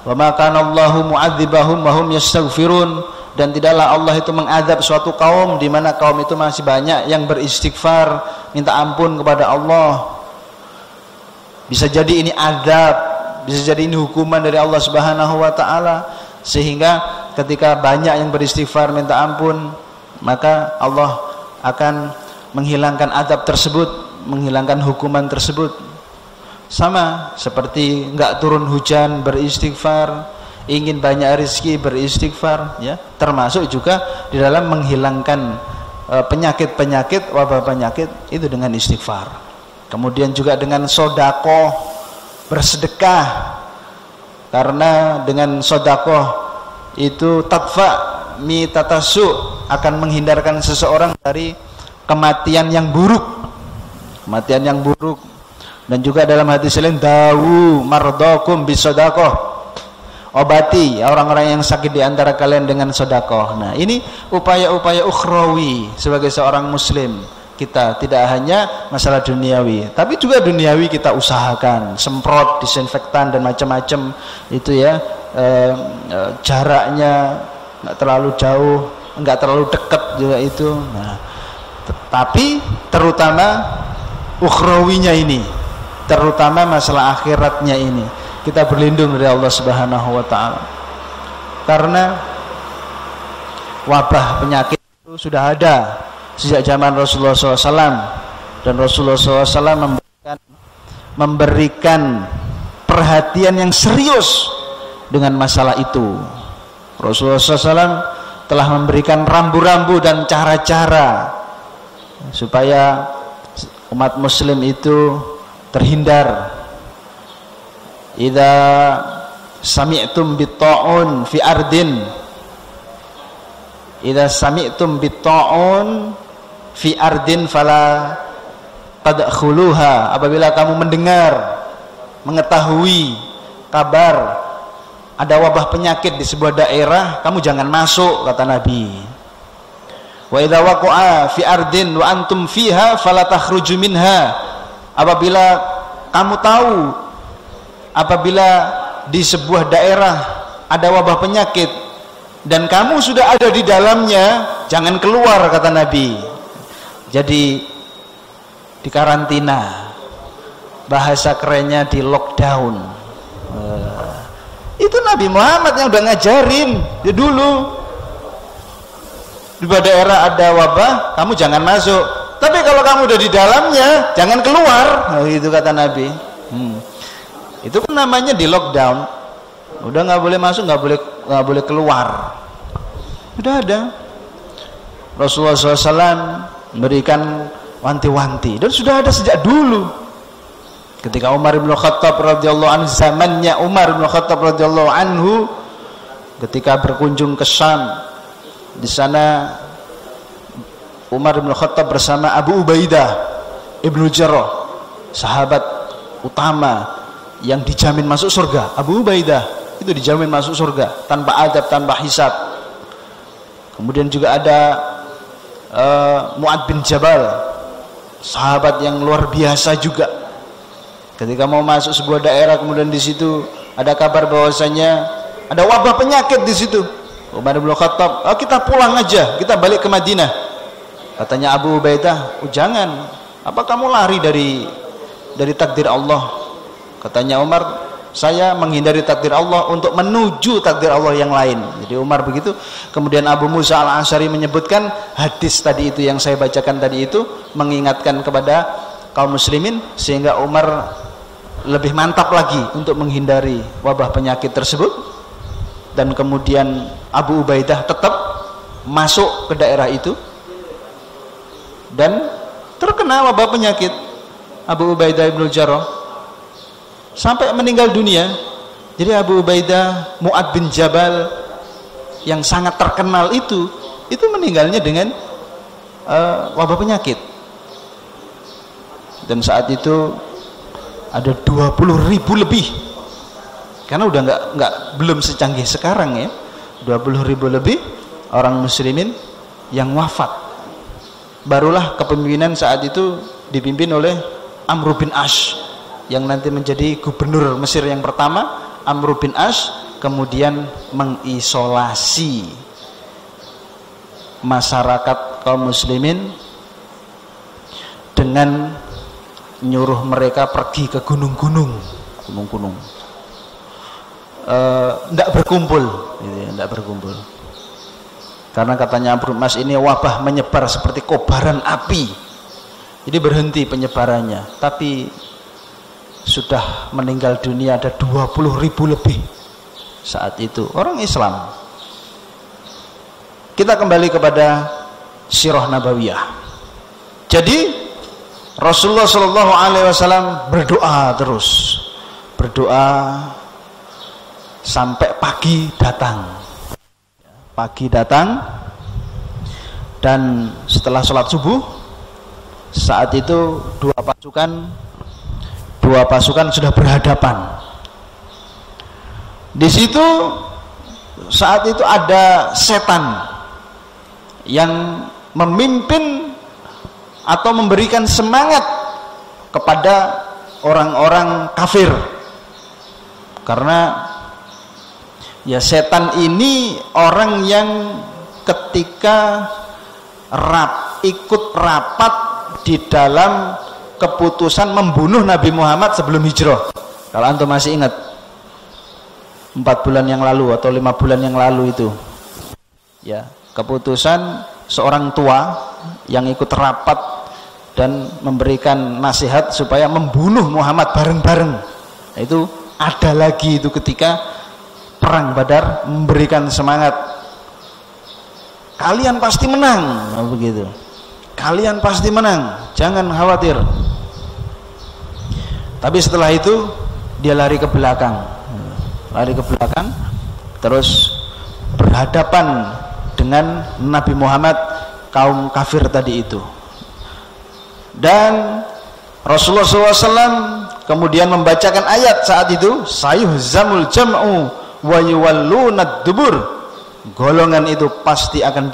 Wa ma kana Allahu mu'adzibahum wa hum yastaghfirun, dan tidaklah Allah itu mengadab suatu kaum di mana kaum itu masih banyak yang beristighfar, minta ampun kepada Allah. Bisa jadi ini adab, bisa jadi ini hukuman dari Allah Subhanahu wa ta'ala, sehingga ketika banyak yang beristighfar minta ampun, maka Allah akan menghilangkan adab tersebut, menghilangkan hukuman tersebut. Sama seperti enggak turun hujan, beristighfar, ingin banyak rezeki, beristighfar, ya, termasuk juga di dalam menghilangkan penyakit-penyakit, wabah penyakit itu dengan istighfar. Kemudian juga dengan sodakoh, bersedekah, karena dengan sodakoh itu tadfa mi tatasu, akan menghindarkan seseorang dari kematian yang buruk, kematian yang buruk. Dan juga dalam hadis lain, dawu mardakum bisodakoh, obati orang-orang yang sakit di antara kalian dengan sedekah. Nah, ini upaya-upaya ukhrawi sebagai seorang muslim. Kita tidak hanya masalah duniawi, tapi juga duniawi kita usahakan, semprot disinfektan dan macam-macam itu ya, jaraknya nggak terlalu jauh, nggak terlalu dekat juga itu. Nah, tapi terutama ukhrawinya ini, terutama masalah akhiratnya ini, kita berlindung dari Allah Subhanahu wa taala. Karena wabah penyakit itu sudah ada sejak zaman Rasulullah SAW, dan Rasulullah SAW memberikan perhatian yang serius dengan masalah itu. Rasulullah SAW telah memberikan rambu-rambu dan cara-cara supaya umat muslim itu terhindar. Idza sami'tum bit-ta'un fi ardin, idza sami'tum bit-ta'un fi ardin fala tadkhuluha, apabila kamu mendengar, mengetahui kabar ada wabah penyakit di sebuah daerah, kamu jangan masuk, kata Nabi. Wa idza waqa'a fi ardin wa antum fiha fala takhruju minha, apabila kamu tahu apabila di sebuah daerah ada wabah penyakit dan kamu sudah ada di dalamnya, jangan keluar, kata Nabi. Jadi di karantina, bahasa kerennya di lockdown. Itu Nabi Muhammad yang udah ngajarin ya dulu. Di daerah ada wabah, kamu jangan masuk. Tapi kalau kamu udah di dalamnya, jangan keluar. Nah, itu kata Nabi. Itu kan namanya di lockdown. Udah nggak boleh masuk, nggak boleh keluar. Udah ada. Rasulullah SAW memberikan wanti-wanti, dan sudah ada sejak dulu. Ketika Umar bin Khattab radhiyallahu anhu, zamannya Umar bin Khattab radhiyallahu anhu, ketika berkunjung ke Syam, di sana Umar bin Khattab bersama Abu Ubaidah Ibnu Jarrah, sahabat utama yang dijamin masuk surga. Abu Ubaidah itu dijamin masuk surga tanpa adab, tanpa hisab. Kemudian juga ada Mu'ad bin Jabal, sahabat yang luar biasa juga. Ketika mau masuk sebuah daerah, kemudian di situ ada kabar bahwasanya ada wabah penyakit di situ. Umar bin Khattab, kita pulang aja, kita balik ke Madinah. Katanya Abu Ubaidah, jangan. Apa kamu lari dari takdir Allah? Katanya Umar, saya menghindari takdir Allah untuk menuju takdir Allah yang lain. Jadi Umar begitu. Kemudian Abu Musa al-Asy'ari menyebutkan hadis tadi itu yang saya bacakan tadi itu, mengingatkan kepada kaum muslimin, sehingga Umar lebih mantap lagi untuk menghindari wabah penyakit tersebut. Dan kemudian Abu Ubaidah tetap masuk ke daerah itu dan terkena wabah penyakit. Abu Ubaidah Ibnu Jarrah sampai meninggal dunia. Jadi Abu Ubaidah Mu'ad bin Jabal yang sangat terkenal itu meninggalnya dengan wabah penyakit. Dan saat itu ada 20.000 lebih, karena udah belum secanggih sekarang ya, 20.000 lebih orang muslimin yang wafat. Barulah kepemimpinan saat itu dipimpin oleh Amr bin Ash, yang nanti menjadi gubernur Mesir yang pertama. Amr bin Ash kemudian mengisolasi masyarakat kaum muslimin dengan nyuruh mereka pergi ke gunung-gunung, tidak berkumpul, tidak berkumpul. Karena katanya Amr bin Ash, ini wabah menyebar seperti kobaran api, jadi berhenti penyebarannya. Tapi sudah meninggal dunia ada 20.000 lebih saat itu orang Islam. Kita kembali kepada sirah nabawiyah. Jadi Rasulullah Shallallahu Alaihi Wasallam berdoa terus, berdoa sampai pagi datang. Pagi datang, dan setelah sholat subuh, saat itu dua pasukan sudah berhadapan. Di situ saat itu ada setan yang memimpin atau memberikan semangat kepada orang-orang kafir, karena ya setan ini orang yang ketika ikut rapat di dalam keputusan membunuh Nabi Muhammad sebelum hijrah. Kalau antum masih ingat 4 bulan yang lalu atau 5 bulan yang lalu itu ya, keputusan seorang tua yang ikut rapat dan memberikan nasihat supaya membunuh Muhammad bareng-bareng. Nah, itu ada lagi itu ketika perang Badar, memberikan semangat, kalian pasti menang. Nah, begitu, kalian pasti menang, jangan khawatir. Tapi setelah itu dia lari ke belakang, terus berhadapan dengan Nabi Muhammad, kaum kafir tadi itu. Dan Rasulullah SAW kemudian membacakan ayat saat itu, sayuhzamul jam'u wa yuwallunad dubur, golongan itu pasti akan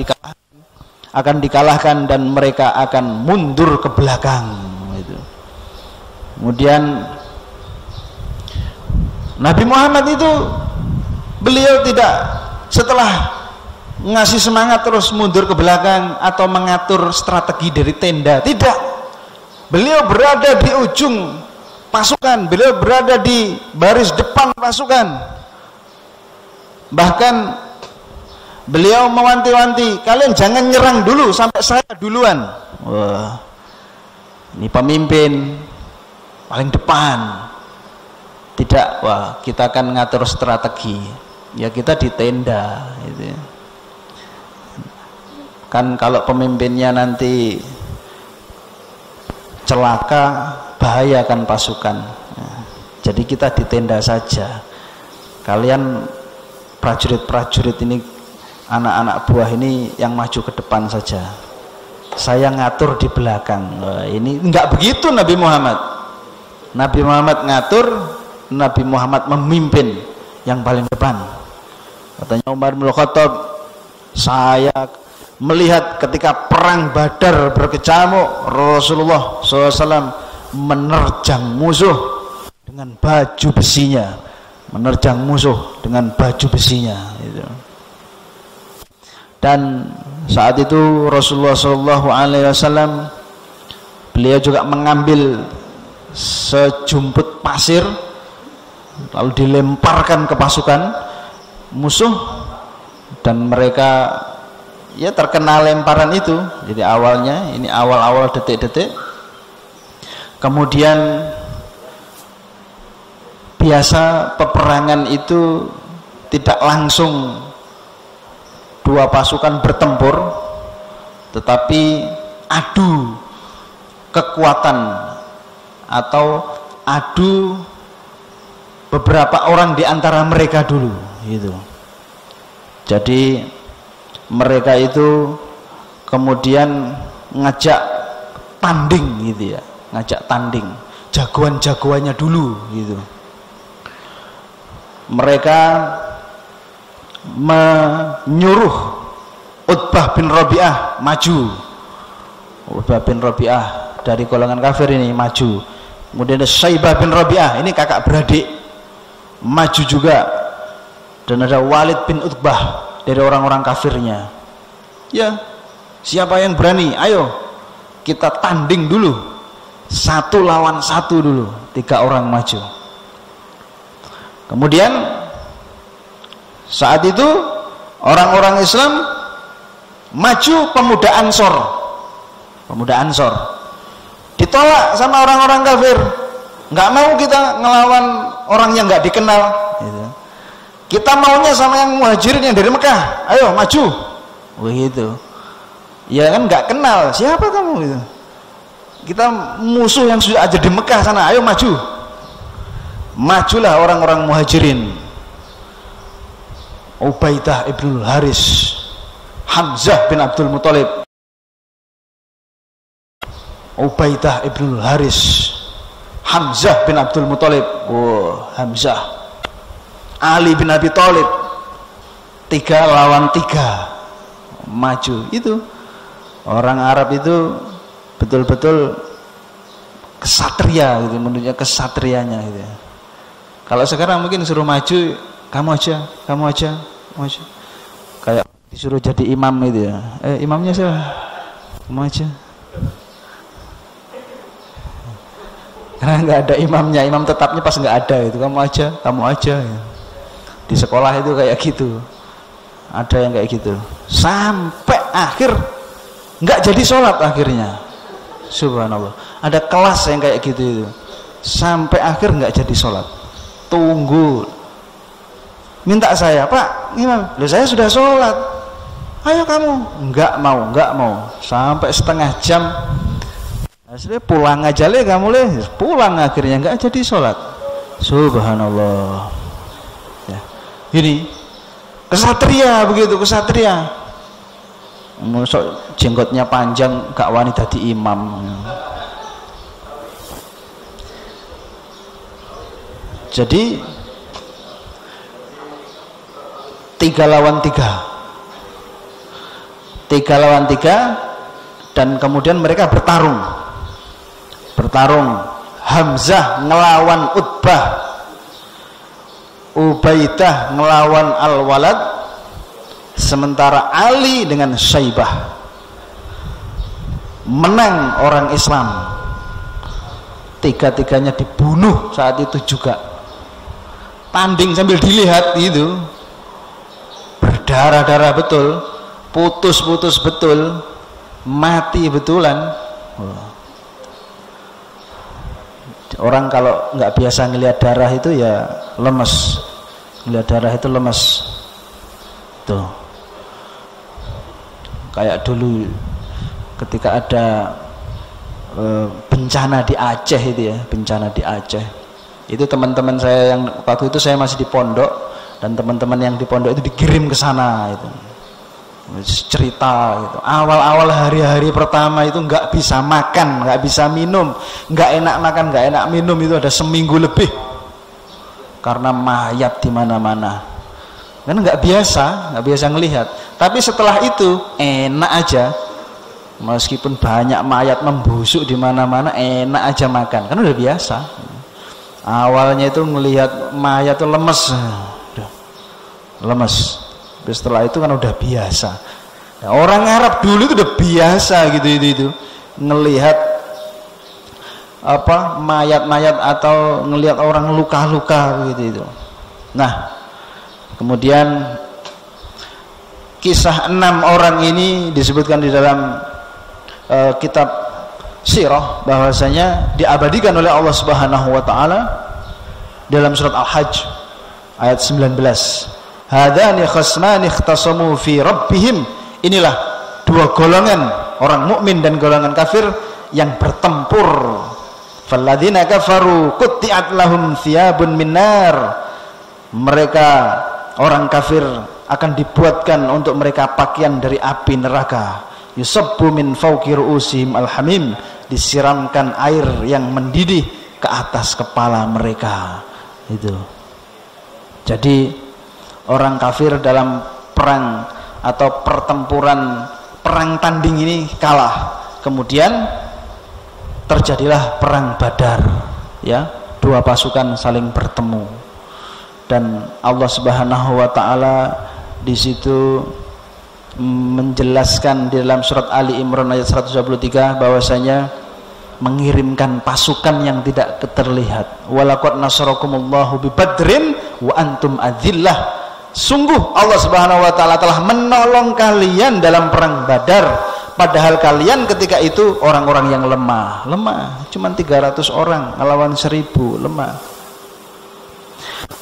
dikalahkan dan mereka akan mundur ke belakang. Itu. Kemudian Nabi Muhammad itu beliau tidak setelah ngasih semangat terus mundur ke belakang atau mengatur strategi dari tenda, tidak. Beliau berada di ujung pasukan, beliau berada di baris depan pasukan. Bahkan beliau mewanti-wanti, kalian jangan nyerang dulu sampai saya duluan. Wah, ini pemimpin paling depan. Tidak, wah kita akan ngatur strategi. Ya kita di tenda gitu. Kan kalau pemimpinnya nanti celaka, bahayakan pasukan. Nah, jadi kita di tenda saja. Kalian prajurit-prajurit ini, anak-anak buah ini yang maju ke depan saja. Saya ngatur di belakang. Nah, ini enggak begitu Nabi Muhammad. Nabi Muhammad ngatur, Nabi Muhammad memimpin yang paling depan. Katanya Umar bin Khattab, saya melihat ketika perang Badar berkecamuk, Rasulullah SAW menerjang musuh dengan baju besinya, gitu. Dan saat itu Rasulullah SAW beliau juga mengambil sejumput pasir lalu dilemparkan ke pasukan musuh, dan mereka ya terkena lemparan itu. Jadi awalnya, ini awal-awal detik-detik. Kemudian biasa peperangan itu tidak langsung dua pasukan bertempur, tetapi adu kekuatan atau adu beberapa orang di antara mereka dulu gitu. Jadi mereka itu kemudian ngajak tanding gitu ya, ngajak tanding jagoan-jagoannya dulu gitu. Mereka menyuruh Utbah bin Rabi'ah maju. Utbah bin Rabi'ah dari golongan kafir ini maju. Kemudian ada Syaibah bin Rabi'ah, ini kakak beradik, maju juga. Dan ada Walid bin Utbah dari orang-orang kafirnya. Ya, siapa yang berani? Ayo kita tanding dulu, 1 lawan 1 dulu, 3 orang maju. Kemudian saat itu orang-orang Islam maju, pemuda Ansor ditolak sama orang-orang kafir. Nggak mau kita ngelawan orang yang nggak dikenal gitu. Kita maunya sama yang muhajirin yang dari Mekah, ayo maju begitu. Ya kan nggak kenal, siapa kamu gitu. Kita musuh yang sudah aja di Mekah sana, ayo maju. Majulah orang-orang muhajirin, Ubaidah ibn Haris, Hamzah bin Abdul Muthalib, Ubaidah ibn Haris, Hamzah bin Abdul Muthalib, Hamzah, Ali bin Abi Thalib 3 lawan 3 maju. Itu orang Arab itu betul-betul kesatria gitu, menunjukkan kesatrianya gitu. Kalau sekarang mungkin suruh maju, kamu aja, kayak disuruh jadi imam gitu ya. Imamnya siapa? Kamu aja. Karena nggak ada imamnya, imam tetapnya pas nggak ada itu, kamu aja. Ya. Di sekolah itu kayak gitu, ada yang kayak gitu, sampai akhir nggak jadi sholat akhirnya. Subhanallah, ada kelas yang kayak gitu itu, sampai akhir nggak jadi sholat. Tunggu, minta saya, Pak imam, loh saya sudah sholat, ayo kamu, nggak mau, sampai setengah jam. Asli pulang aja le kamu le, pulang akhirnya nggak jadi sholat. Subhanallah. Ya. Ini kesatria begitu, kesatria. Masuk jenggotnya panjang gak wani dadi imam. Jadi 3 lawan 3 dan kemudian mereka bertarung. Hamzah ngelawan Utbah, Ubaidah ngelawan Al-Walad, sementara Ali dengan Syaibah. Menang orang Islam. 3-3-nya dibunuh saat itu juga. Tanding sambil dilihat itu, berdarah-darah betul, putus-putus betul, mati betulan. Orang kalau nggak biasa ngelihat darah itu ya lemes, ngelihat darah itu lemes. Tuh, kayak dulu ketika ada bencana di Aceh itu ya, bencana di Aceh. Itu teman-teman saya yang waktu itu saya masih di pondok, dan teman-teman yang di pondok itu dikirim ke sana itu. Cerita gitu. Awal-awal hari-hari pertama itu nggak bisa makan, nggak bisa minum, nggak enak makan, nggak enak minum, itu ada seminggu lebih karena mayat di mana-mana. Kan nggak biasa ngelihat. Tapi setelah itu enak aja, meskipun banyak mayat membusuk di mana-mana, enak aja makan, kan udah biasa. Awalnya itu ngelihat mayat itu lemes. Setelah itu kan udah biasa. Nah, orang Arab dulu itu udah biasa gitu ngelihat apa mayat-mayat atau ngelihat orang luka-luka gitu. Nah, kemudian kisah 6 orang ini disebutkan di dalam kitab sirah, bahwasanya diabadikan oleh Allah Subhanahu wa taala dalam surat Al-Hajj ayat 19. Hadani khasmani ikhtasamu fi rabbihim. Inilah 2 golongan, orang mukmin dan golongan kafir yang bertempur. Falladzina kafaru qutti'at lahum thiyabun min nar. Mereka orang kafir akan dibuatkan untuk mereka pakaian dari api neraka. Yusabbu min fawqi ru'usihim alhamim. Disiramkan air yang mendidih ke atas kepala mereka. Itu. Jadi orang kafir dalam perang atau pertempuran, perang tanding ini kalah. Kemudian terjadilah perang Badar, ya, 2 pasukan saling bertemu, dan Allah Subhanahu wa taala di situ menjelaskan di dalam surat Ali Imran ayat 123 bahwasanya mengirimkan pasukan yang tidak terlihat. Walaqad nasarakumullahu bi Badrin wa antum adzillah. Sungguh Allah Subhanahu wa taala telah menolong kalian dalam perang Badar, padahal kalian ketika itu orang-orang yang lemah, cuman 300 orang ngelawan 1000, lemah.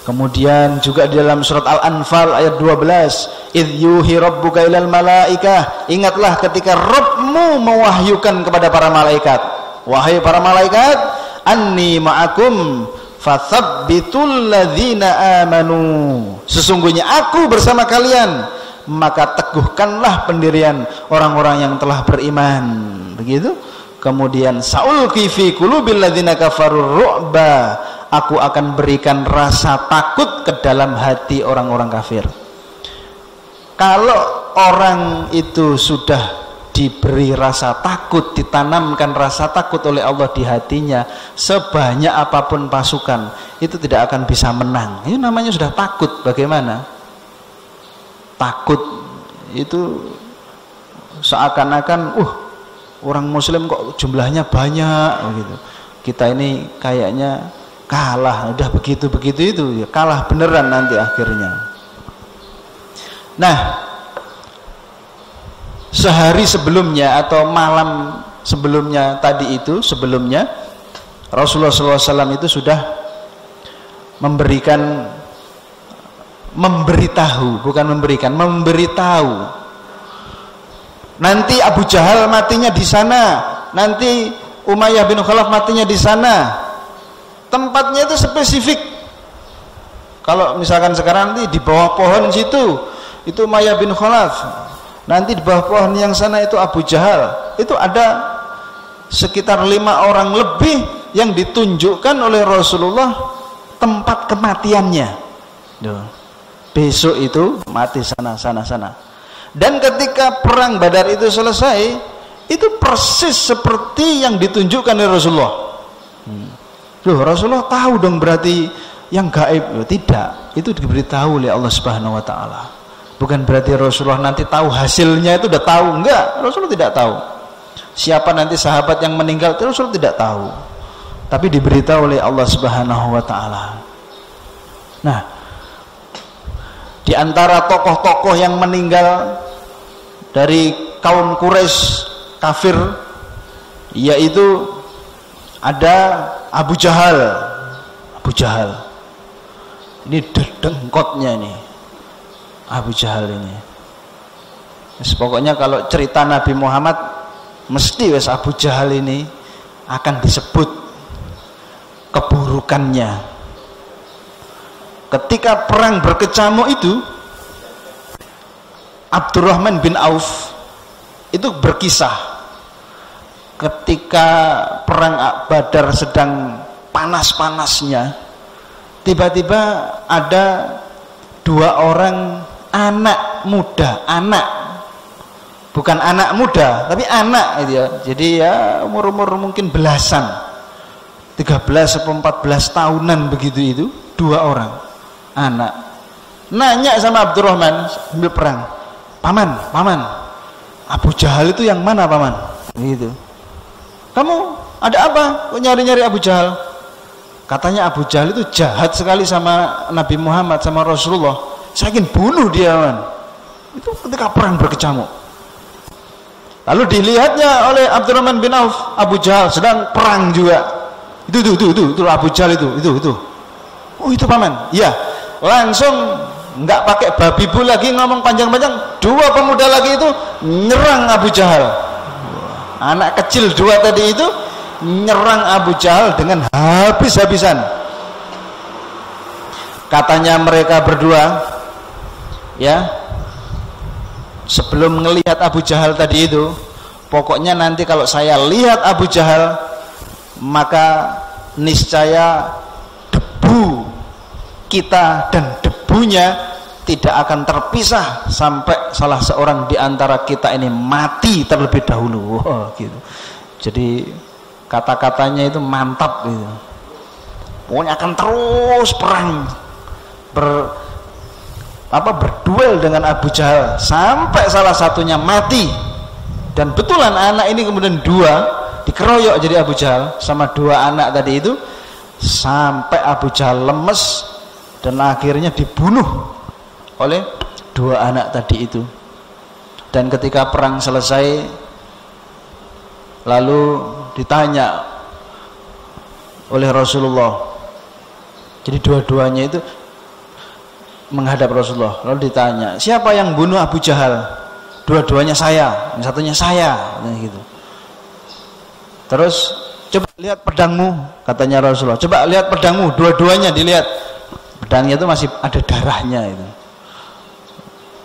Kemudian juga di dalam surat Al-Anfal ayat 12, idh yuhi rabbuka ilal malaikah, ingatlah ketika Rabbmu mewahyukan kepada para malaikat, wahai para malaikat, anni ma'akum fathabbitul ladzina amanu, sesungguhnya aku bersama kalian, maka teguhkanlah pendirian orang-orang yang telah beriman. Begitu. Kemudian saulqi fi qulubil ladzina kafaru ru'ba aku akan berikan rasa takut ke dalam hati orang-orang kafir. Kalau orang itu sudah diberi rasa takut, ditanamkan rasa takut oleh Allah di hatinya, sebanyak apapun pasukan itu tidak akan bisa menang. Itu namanya sudah takut. Bagaimana? Takut itu seakan-akan orang muslim kok jumlahnya banyak gitu. Kita ini kayaknya kalah, udah begitu itu ya, kalah beneran nanti akhirnya. Nah, sehari sebelumnya atau malam sebelumnya tadi itu, sebelumnya Rasulullah SAW itu sudah memberitahu nanti Abu Jahal matinya di sana, nanti Umayyah bin Khalaf matinya di sana. Tempatnya itu spesifik. Kalau misalkan sekarang nanti di bawah pohon situ itu Umayyah bin Khalaf, nanti di bawah pohon yang sana itu Abu Jahal. Itu ada sekitar 5 orang lebih yang ditunjukkan oleh Rasulullah tempat kematiannya. Besok itu mati sana. Dan ketika perang Badar itu selesai, itu persis seperti yang ditunjukkan oleh Rasulullah. Rasulullah tahu dong berarti yang gaib. Tidak, itu diberitahu oleh Allah Subhanahu wa taala. Bukan berarti Rasulullah nanti tahu hasilnya, itu udah tahu. Enggak, Rasulullah tidak tahu siapa nanti sahabat yang meninggal, itu Rasulullah tidak tahu, tapi diberitahu oleh Allah Subhanahu wa taala. Nah, di antara tokoh-tokoh yang meninggal dari kaum Quraisy kafir, yaitu ada Abu Jahal. Ini dengkotnya nih Abu Jahal ini. Pokoknya kalau cerita Nabi Muhammad mesti Abu Jahal ini akan disebut keburukannya. Ketika perang berkecamuk itu, Abdurrahman bin Auf itu berkisah ketika perang Badar sedang panas-panasnya, tiba-tiba ada 2 orang anak muda, bukan anak muda tapi anak gitu ya. Jadi ya umur mungkin belasan, 13 atau 14 tahunan begitu, itu 2 orang anak nanya sama Abdurrahman sambil perang, paman, Abu Jahal itu yang mana paman? Gitu. Kamu ada apa? Kok nyari-nyari Abu Jahal? Katanya Abu Jahal itu jahat sekali sama Nabi Muhammad, sama Rasulullah. Saya ingin bunuh dia, man. Itu ketika perang berkecamuk. Lalu dilihatnya oleh Abdurrahman bin Auf, Abu Jahal sedang perang juga. Itu Abu Jahal itu. Oh itu paman. Iya. Langsung nggak pakai babi bu lagi ngomong panjang-panjang. 2 pemuda lagi itu nyerang Abu Jahal. Anak kecil 2 tadi itu nyerang Abu Jahal dengan habis-habisan. Katanya mereka berdua, ya, sebelum ngelihat Abu Jahal tadi itu, pokoknya nanti kalau saya lihat Abu Jahal, maka niscaya debu kita dan debunya tidak akan terpisah sampai salah seorang di antara kita ini mati terlebih dahulu. Gitu. Jadi kata-katanya itu mantap gitu. Pokoknya akan terus perang, berduel dengan Abu Jahal sampai salah satunya mati. Dan betulan anak ini kemudian 2 dikeroyok jadi Abu Jahal sama 2 anak tadi itu, sampai Abu Jahal lemes dan akhirnya dibunuh oleh 2 anak tadi itu. Dan ketika perang selesai, lalu ditanya oleh Rasulullah, jadi dua-duanya itu menghadap Rasulullah, lalu ditanya, siapa yang bunuh Abu Jahal? Dua-duanya saya, yang satunya saya, gitu. Terus coba lihat pedangmu, katanya Rasulullah, coba lihat pedangmu, dua-duanya dilihat, pedangnya itu masih ada darahnya itu.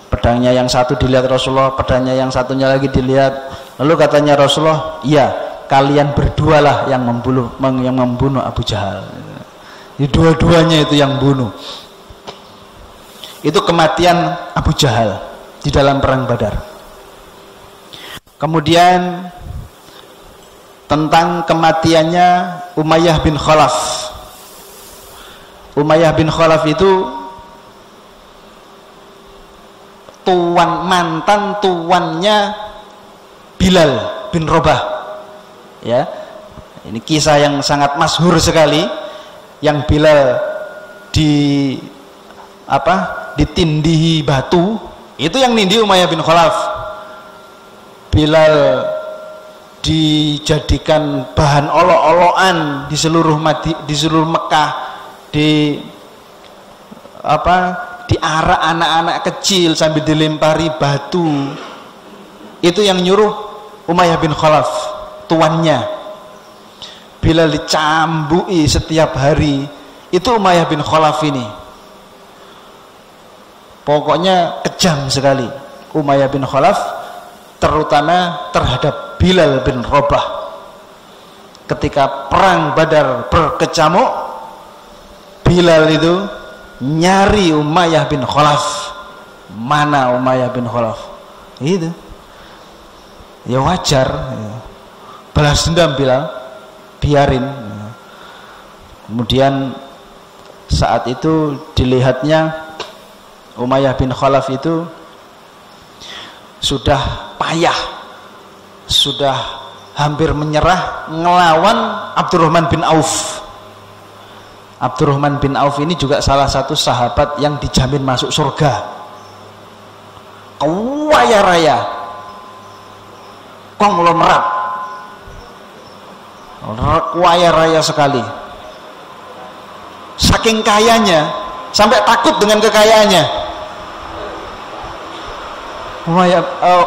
Pedangnya yang satu dilihat Rasulullah, pedangnya yang satunya lagi dilihat. Lalu katanya Rasulullah, iya, kalian berdualah yang membunuh Abu Jahal. Dua-duanya itu yang bunuh. Itu kematian Abu Jahal di dalam perang Badar. Kemudian tentang kematiannya Umayyah bin Khalaf. Umayyah bin Khalaf itu mantan tuannya Bilal bin Rabah. Ya. Ini kisah yang sangat masyhur sekali, yang Bilal ditindihi batu, itu yang nindih Umayyah bin Khalaf. Bilal dijadikan bahan olok-olokan di seluruh Mekah, diarak anak-anak kecil sambil dilempari batu. Itu yang nyuruh Umayyah bin Khalaf, tuannya. Bilal dicambui setiap hari, itu Umayyah bin Khalaf ini. Pokoknya kejam sekali Umayyah bin Khalaf, terutama terhadap Bilal bin Rabah. Ketika perang Badar berkecamuk, Bilal itu nyari Umayyah bin Khalaf. Mana Umayyah bin Khalaf? Itu ya wajar, balas dendam Bilal, biarin. Kemudian saat itu dilihatnya Umayyah bin Khalaf itu sudah payah, sudah hampir menyerah ngelawan Abdurrahman bin Auf. Abdurrahman bin Auf ini juga salah satu sahabat yang dijamin masuk surga, kaya raya, konglomerat, kaya raya sekali. Saking kayanya sampai takut dengan kekayaannya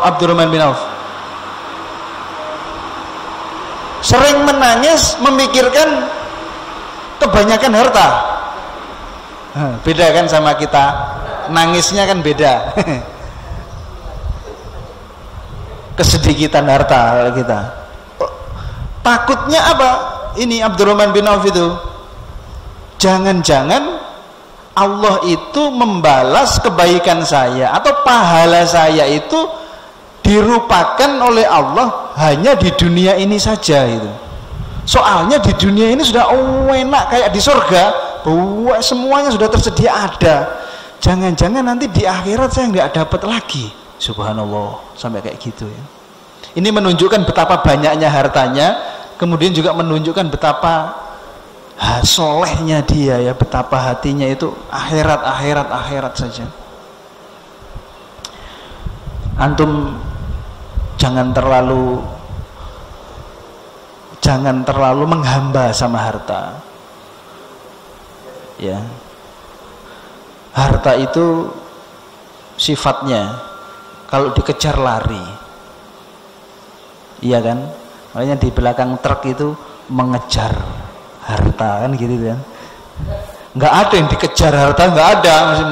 Abdurrahman bin Auf. Sering menangis memikirkan kebanyakan harta. Beda kan sama kita, nangisnya kan beda. Kesedikitan harta kita. Takutnya apa? Ini Abdurrahman bin Auf itu, jangan-jangan Allah itu membalas kebaikan saya atau pahala saya itu dirupakan oleh Allah hanya di dunia ini saja itu. Soalnya di dunia ini sudah enak kayak di surga, bahwa semuanya sudah tersedia ada. Jangan-jangan nanti di akhirat saya nggak dapat lagi. Subhanallah, sampai kayak gitu ya. Ini menunjukkan betapa banyaknya hartanya, kemudian juga menunjukkan betapa solehnya dia ya, betapa hatinya itu akhirat saja. Antum jangan terlalu menghamba sama harta ya. Harta itu sifatnya kalau dikejar lari, iya kan, makanya di belakang truk itu mengejar harta kan gitu kan. Nggak ada yang dikejar harta, nggak ada, masih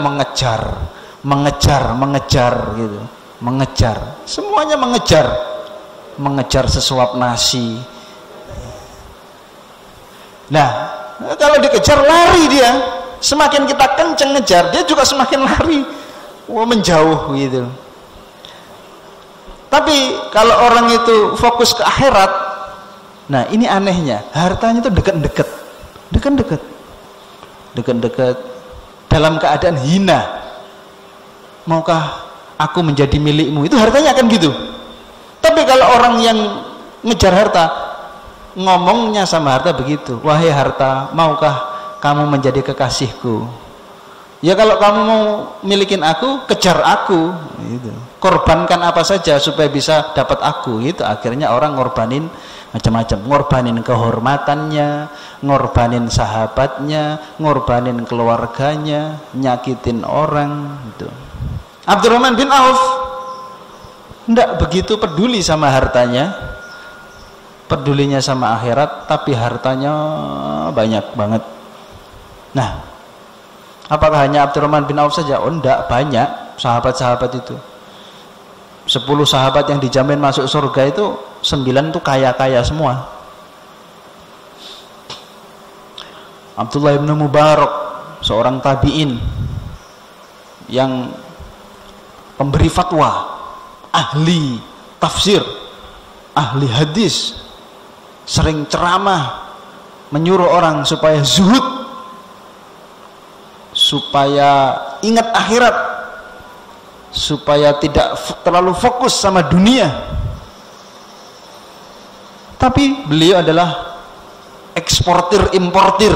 mengejar gitu, mengejar, semuanya mengejar sesuap nasi. Nah kalau dikejar lari dia, semakin kita kenceng ngejar dia juga semakin lari, menjauh gitu. Tapi kalau orang itu fokus ke akhirat, nah ini anehnya, hartanya itu dekat-dekat dalam keadaan hina. Maukah aku menjadi milikmu? Itu hartanya akan gitu. Tapi kalau orang yang ngejar harta, ngomongnya sama harta begitu, wahai harta, maukah kamu menjadi kekasihku? Ya kalau kamu mau milikin aku, kejar aku gitu. Korbankan apa saja supaya bisa dapat aku. Itu akhirnya orang ngorbanin macam-macam, ngorbanin kehormatannya, ngorbanin sahabatnya, ngorbanin keluarganya, nyakitin orang gitu. Abdurrahman bin Auf tidak begitu peduli sama hartanya, pedulinya sama akhirat, tapi hartanya banyak banget. Nah, apakah hanya Abdurrahman bin Auf saja? Oh enggak, banyak sahabat-sahabat itu. 10 sahabat yang dijamin masuk surga itu 9 tuh kaya-kaya semua. Abdullah bin Mubarak, seorang tabi'in yang pemberi fatwa, ahli tafsir, ahli hadis, sering ceramah menyuruh orang supaya zuhud, supaya ingat akhirat, supaya tidak terlalu fokus sama dunia. Tapi beliau adalah eksportir importir,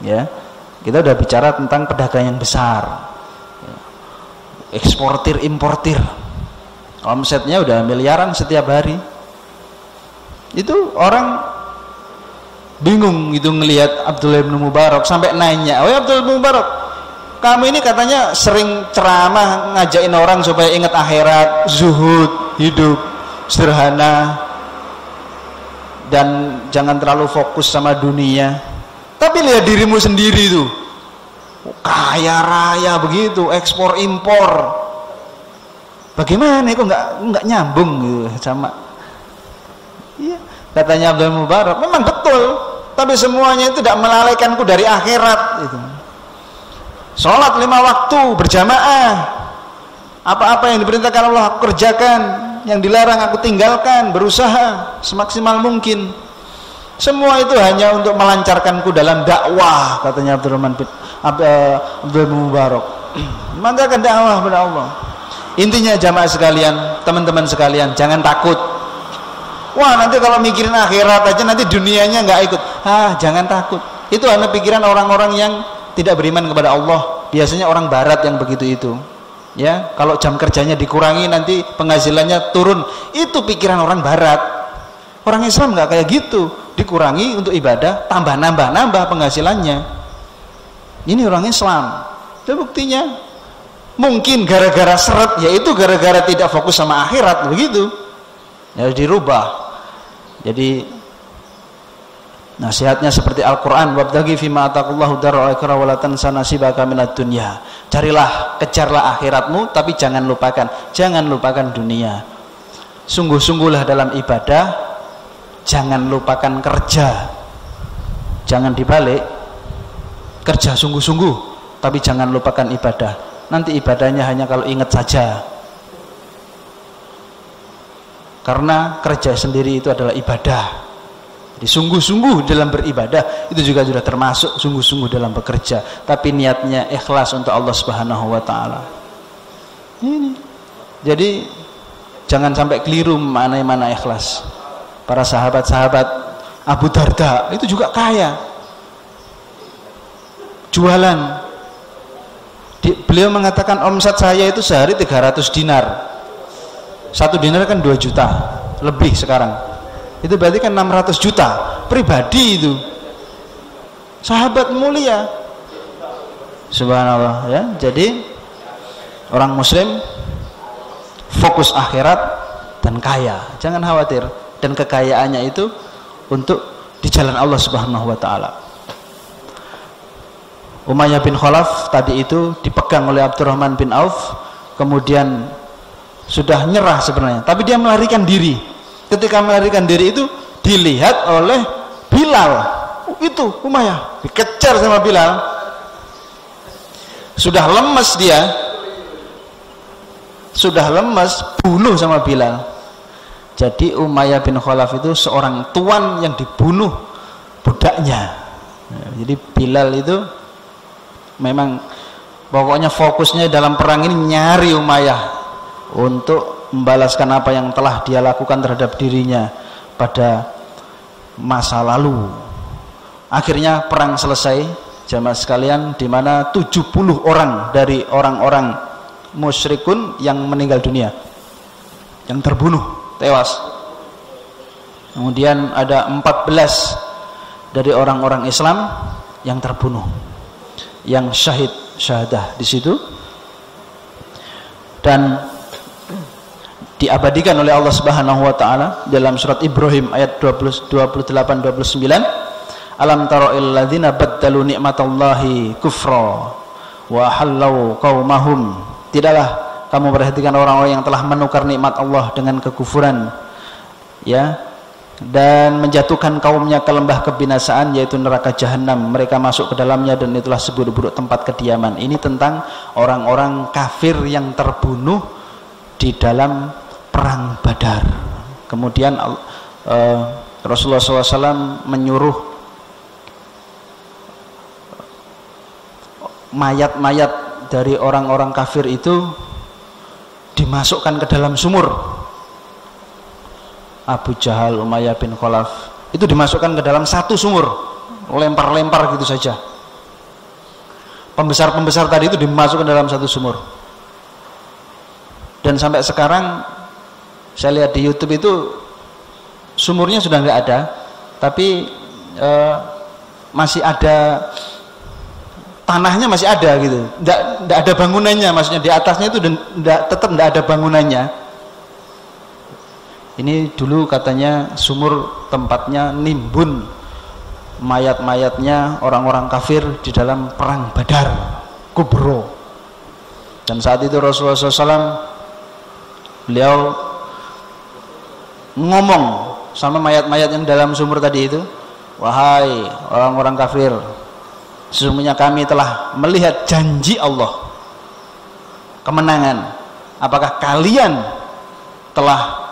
ya. Kita udah bicara tentang pedagang yang besar, eksportir importir, omsetnya udah miliaran setiap hari. Itu orang bingung gitu ngelihat Abdullah bin Mubarak, sampai nanya, "Oh ya Abdullah bin Mubarak, kamu ini katanya sering ceramah ngajakin orang supaya ingat akhirat, zuhud, hidup sederhana, dan jangan terlalu fokus sama dunia. Tapi lihat dirimu sendiri tuh, kaya raya begitu, ekspor impor. Bagaimana? Kok nggak nyambung gitu sama?" Iya, katanya Abdul Mubarak, memang betul. Tapi semuanya itu tidak melalaikanku dari akhirat. Itu. Sholat 5 waktu berjamaah. Apa-apa yang diperintahkan Allah aku kerjakan, yang dilarang aku tinggalkan, berusaha semaksimal mungkin. Semua itu hanya untuk melancarkanku dalam dakwah, katanya Abdul Mubarak. Melancarkan dakwah kepada Allah. Intinya jamaah sekalian, teman-teman sekalian, jangan takut. Wah, nanti kalau mikirin akhirat aja nanti dunianya nggak ikut. Jangan takut. Itu hanya pikiran orang-orang yang tidak beriman kepada Allah. Biasanya orang barat yang begitu itu. Ya, kalau jam kerjanya dikurangi nanti penghasilannya turun. Itu pikiran orang barat. Orang Islam nggak kayak gitu. Dikurangi untuk ibadah, tambah nambah penghasilannya. Ini orang Islam. Itu buktinya. Mungkin gara-gara seret, yaitu gara-gara tidak fokus sama akhirat, begitu. Harus dirubah. Jadi nasihatnya seperti Al-Quran, wabtaghi fima ataqallahu daral akhirah wa la tansa nasibaka minad dunya. Carilah, kejarlah akhiratmu, tapi jangan lupakan dunia. Sungguh-sungguhlah dalam ibadah, jangan lupakan kerja. Jangan dibalik, kerja sungguh-sungguh, tapi jangan lupakan ibadah. Nanti ibadahnya hanya kalau ingat saja. Karena kerja sendiri itu adalah ibadah. Jadi sungguh-sungguh dalam beribadah itu juga sudah termasuk sungguh-sungguh dalam bekerja. Tapi niatnya ikhlas untuk Allah Subhanahu wa taala. Ini. Jadi jangan sampai keliru mana ikhlas. Para sahabat-sahabat Abu Darda itu juga kaya. Jualan. Beliau mengatakan omset saya itu sehari 300 dinar. 1 dinar kan 2 juta lebih sekarang. Itu berarti kan 600 juta pribadi itu. Sahabat mulia. Subhanallah ya. Jadi orang muslim fokus akhirat dan kaya. Jangan khawatir, dan kekayaannya itu untuk di jalan Allah Subhanahu wa taala. Umayyah bin Khalaf tadi itu dipegang oleh Abdurrahman bin Auf, kemudian sudah nyerah sebenarnya, tapi dia melarikan diri. Ketika melarikan diri itu dilihat oleh Bilal. Itu Umayyah dikejar sama Bilal. Sudah lemes dia, bunuh sama Bilal. Jadi Umayyah bin Khalaf itu seorang tuan yang dibunuh budaknya. Jadi Bilal itu memang pokoknya fokusnya dalam perang ini nyari Umayyah untuk membalaskan apa yang telah dia lakukan terhadap dirinya pada masa lalu. Akhirnya perang selesai, jamaah sekalian, di mana 70 orang dari orang-orang musyrikun yang meninggal dunia, yang terbunuh, tewas. Kemudian ada 14 dari orang-orang Islam yang terbunuh, yang syahadah di situ, dan diabadikan oleh Allah Subhanahu wa taala dalam surat Ibrahim ayat 28-29. Alam tara illal ladzina baddalu ni'matallahi kufra wa halau qaumahum. Tidaklah kamu perhatikan orang-orang yang telah menukar nikmat Allah dengan kekufuran, ya, dan menjatuhkan kaumnya ke lembah kebinasaan yaitu neraka jahanam, mereka masuk ke dalamnya dan itulah seburuk-buruk tempat kediaman. Ini tentang orang-orang kafir yang terbunuh di dalam perang Badar. Kemudian Rasulullah SAW menyuruh mayat-mayat dari orang-orang kafir itu dimasukkan ke dalam sumur. Abu Jahal, Umayyah bin Khalaf itu dimasukkan ke dalam satu sumur, lempar-lempar gitu saja. Pembesar-pembesar tadi itu dimasukkan dalam satu sumur. Dan sampai sekarang saya lihat di YouTube itu sumurnya sudah nggak ada, tapi masih ada tanahnya, masih ada gitu. Nggak ada bangunannya, maksudnya di atasnya itu tetap nggak ada bangunannya. Ini dulu katanya sumur tempatnya nimbun mayat-mayatnya orang-orang kafir di dalam perang Badar Kubro. Dan saat itu Rasulullah SAW beliau ngomong sama mayat-mayat yang dalam sumur tadi itu, wahai orang-orang kafir, sesungguhnya kami telah melihat janji Allah kemenangan. Apakah kalian telah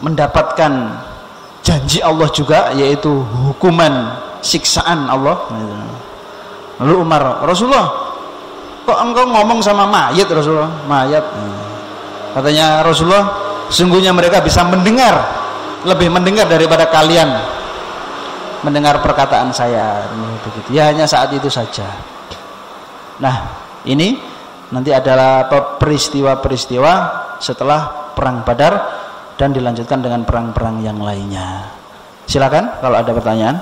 mendapatkan janji Allah juga, yaitu hukuman siksaan Allah? Lalu Umar, Rasulullah, kok engkau ngomong sama mayat? Rasulullah, mayat. Katanya Rasulullah, sungguhnya mereka bisa mendengar, lebih mendengar daripada kalian mendengar perkataan saya. Begitu. Ya, hanya saat itu saja. Nah, ini nanti adalah peristiwa-peristiwa setelah perang Badar dan dilanjutkan dengan perang-perang yang lainnya. Silakan kalau ada pertanyaan.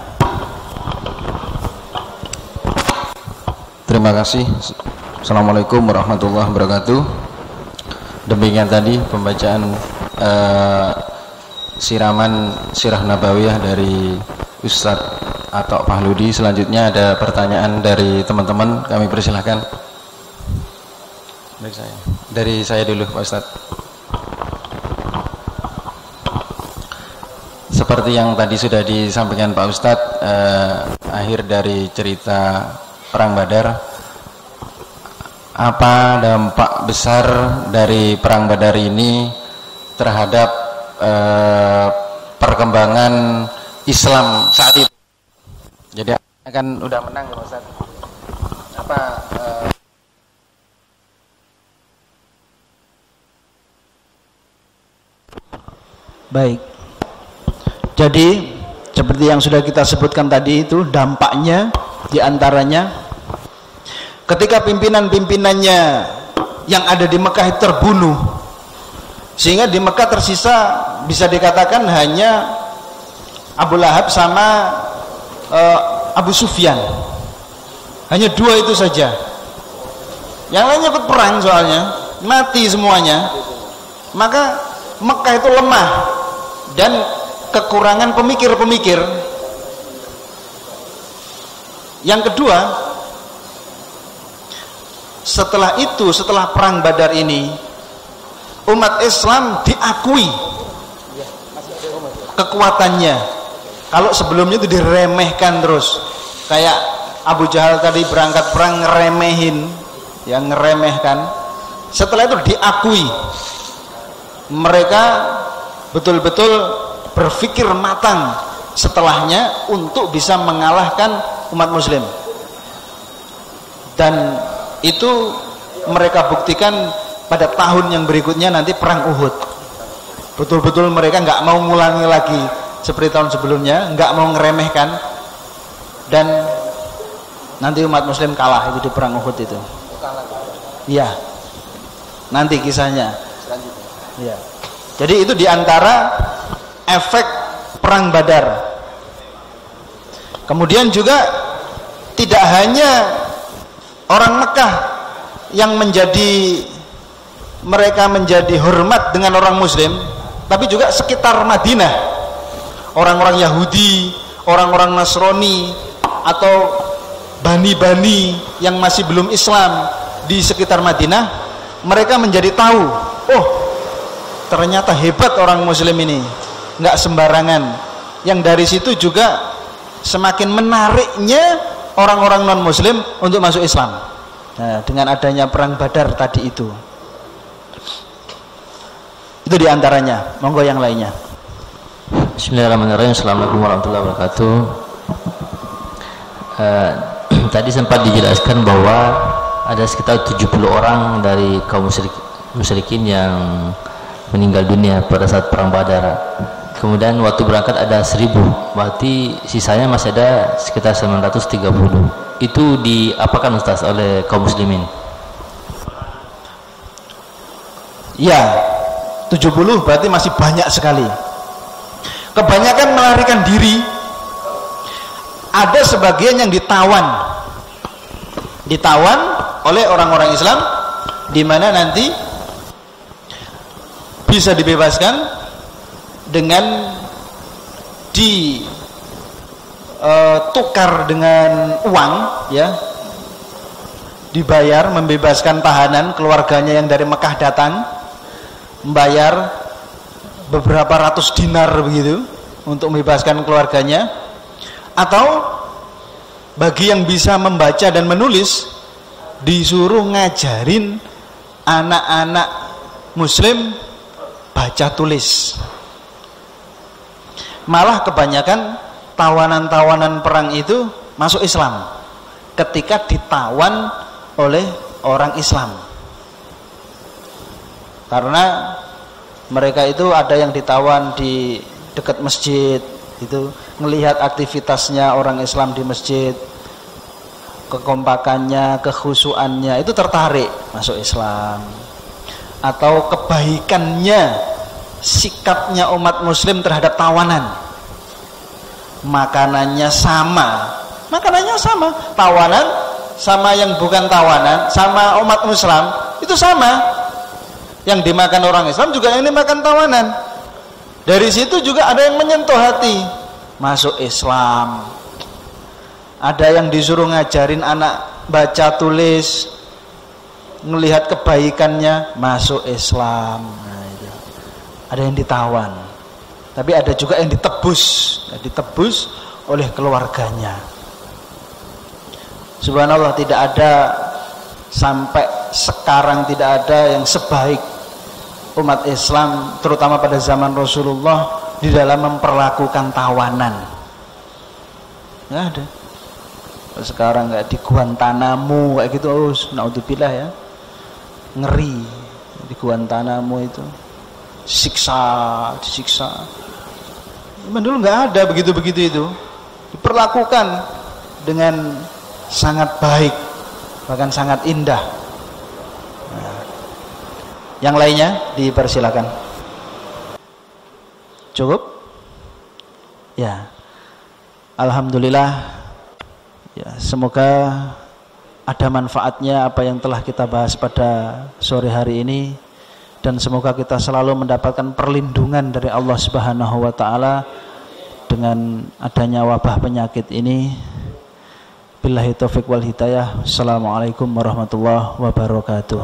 Terima kasih. Assalamualaikum warahmatullahi wabarakatuh. Demikian tadi pembacaan siraman Sirah Nabawiyah dari Ustadz Atok Pahludi. Selanjutnya ada pertanyaan dari teman-teman, kami persilahkan. Dari saya dulu Pak Ustadz. Seperti yang tadi sudah disampaikan Pak Ustadz, akhir dari cerita Perang Badar, apa dampak besar dari Perang Badar ini terhadap perkembangan Islam saat itu? Jadi kan udah menang ya Pak Ustadz. Apa baik. Jadi seperti yang sudah kita sebutkan tadi itu dampaknya diantaranya ketika pimpinan-pimpinannya yang ada di Mekah itu terbunuh, sehingga di Mekah tersisa bisa dikatakan hanya Abu Lahab sama Abu Sufyan, hanya dua itu saja. Yang lainnya ikut perang soalnya mati semuanya. Maka Mekah itu lemah dan kekurangan pemikir-pemikir. Yang kedua, setelah itu, setelah perang Badar ini, umat Islam diakui kekuatannya. Kalau sebelumnya itu diremehkan terus, kayak Abu Jahal tadi berangkat perang ngeremehin, yang ngeremehkan. Setelah itu diakui, mereka betul-betul berpikir matang setelahnya untuk bisa mengalahkan umat muslim, dan itu mereka buktikan pada tahun yang berikutnya nanti perang Uhud. Betul-betul mereka nggak mau ngulangi lagi seperti tahun sebelumnya, nggak mau ngeremehkan, dan nanti umat muslim kalah itu di perang Uhud itu. Iya, nanti kisahnya. Iya. Jadi itu diantara efek perang Badar. Kemudian juga tidak hanya orang Mekah yang mereka menjadi hormat dengan orang muslim, tapi juga sekitar Madinah, orang-orang Yahudi, orang-orang Nasrani atau bani-bani yang masih belum Islam di sekitar Madinah, mereka menjadi tahu, oh ternyata hebat orang muslim ini, nggak sembarangan yang dari situ juga semakin menariknya orang-orang non muslim untuk masuk Islam. Nah, dengan adanya perang Badar tadi itu diantaranya. Monggo yang lainnya. Bismillahirrahmanirrahim. Assalamualaikum warahmatullahi wabarakatuh. Tadi sempat dijelaskan bahwa ada sekitar 70 orang dari kaum musyrikin yang meninggal dunia pada saat perang Badar. Kemudian waktu berangkat ada 1000, berarti sisanya masih ada sekitar 930. Itu diapakan Ustaz oleh kaum muslimin? Ya, 70 berarti masih banyak sekali. Kebanyakan melarikan diri. Ada sebagian yang ditawan oleh orang-orang Islam, di mana nanti bisa dibebaskan dengan ditukar dengan uang, ya, dibayar, membebaskan tahanan keluarganya yang dari Mekah datang, membayar beberapa ratus dinar begitu untuk membebaskan keluarganya. Atau bagi yang bisa membaca dan menulis, disuruh ngajarin anak-anak muslim baca tulis. Malah kebanyakan tawanan-tawanan perang itu masuk Islam ketika ditawan oleh orang Islam, karena mereka itu ada yang ditawan di dekat masjid, itu melihat aktivitasnya orang Islam di masjid, kekompakannya, kekhusyuannya, itu tertarik masuk Islam. Atau kebaikannya, sikapnya umat muslim terhadap tawanan, makanannya sama, tawanan sama yang bukan tawanan, sama umat Islam itu sama, yang dimakan orang Islam juga yang dimakan tawanan. Dari situ juga ada yang menyentuh hati, masuk Islam. Ada yang disuruh ngajarin anak baca tulis, melihat kebaikannya, masuk Islam. Nah, itu. Ada yang ditawan, tapi ada juga yang ditebus oleh keluarganya. Subhanallah, tidak ada sampai sekarang, tidak ada yang sebaik umat Islam, terutama pada zaman Rasulullah, di dalam memperlakukan tawanan. Nggak ada. Sekarang nggak di Guantanamo kayak gitu, naudzubillah ya, ngeri di Guantanamo itu, disiksa. Dulu nggak ada begitu itu, diperlakukan dengan sangat baik, bahkan sangat indah. Nah, yang lainnya dipersilakan. Cukup? Ya. Alhamdulillah. Ya, semoga ada manfaatnya apa yang telah kita bahas pada sore hari ini, dan semoga kita selalu mendapatkan perlindungan dari Allah Subhanahu wa taala dengan adanya wabah penyakit ini. Billahi taufiq wal hidayah. Assalamualaikum warahmatullahi wabarakatuh.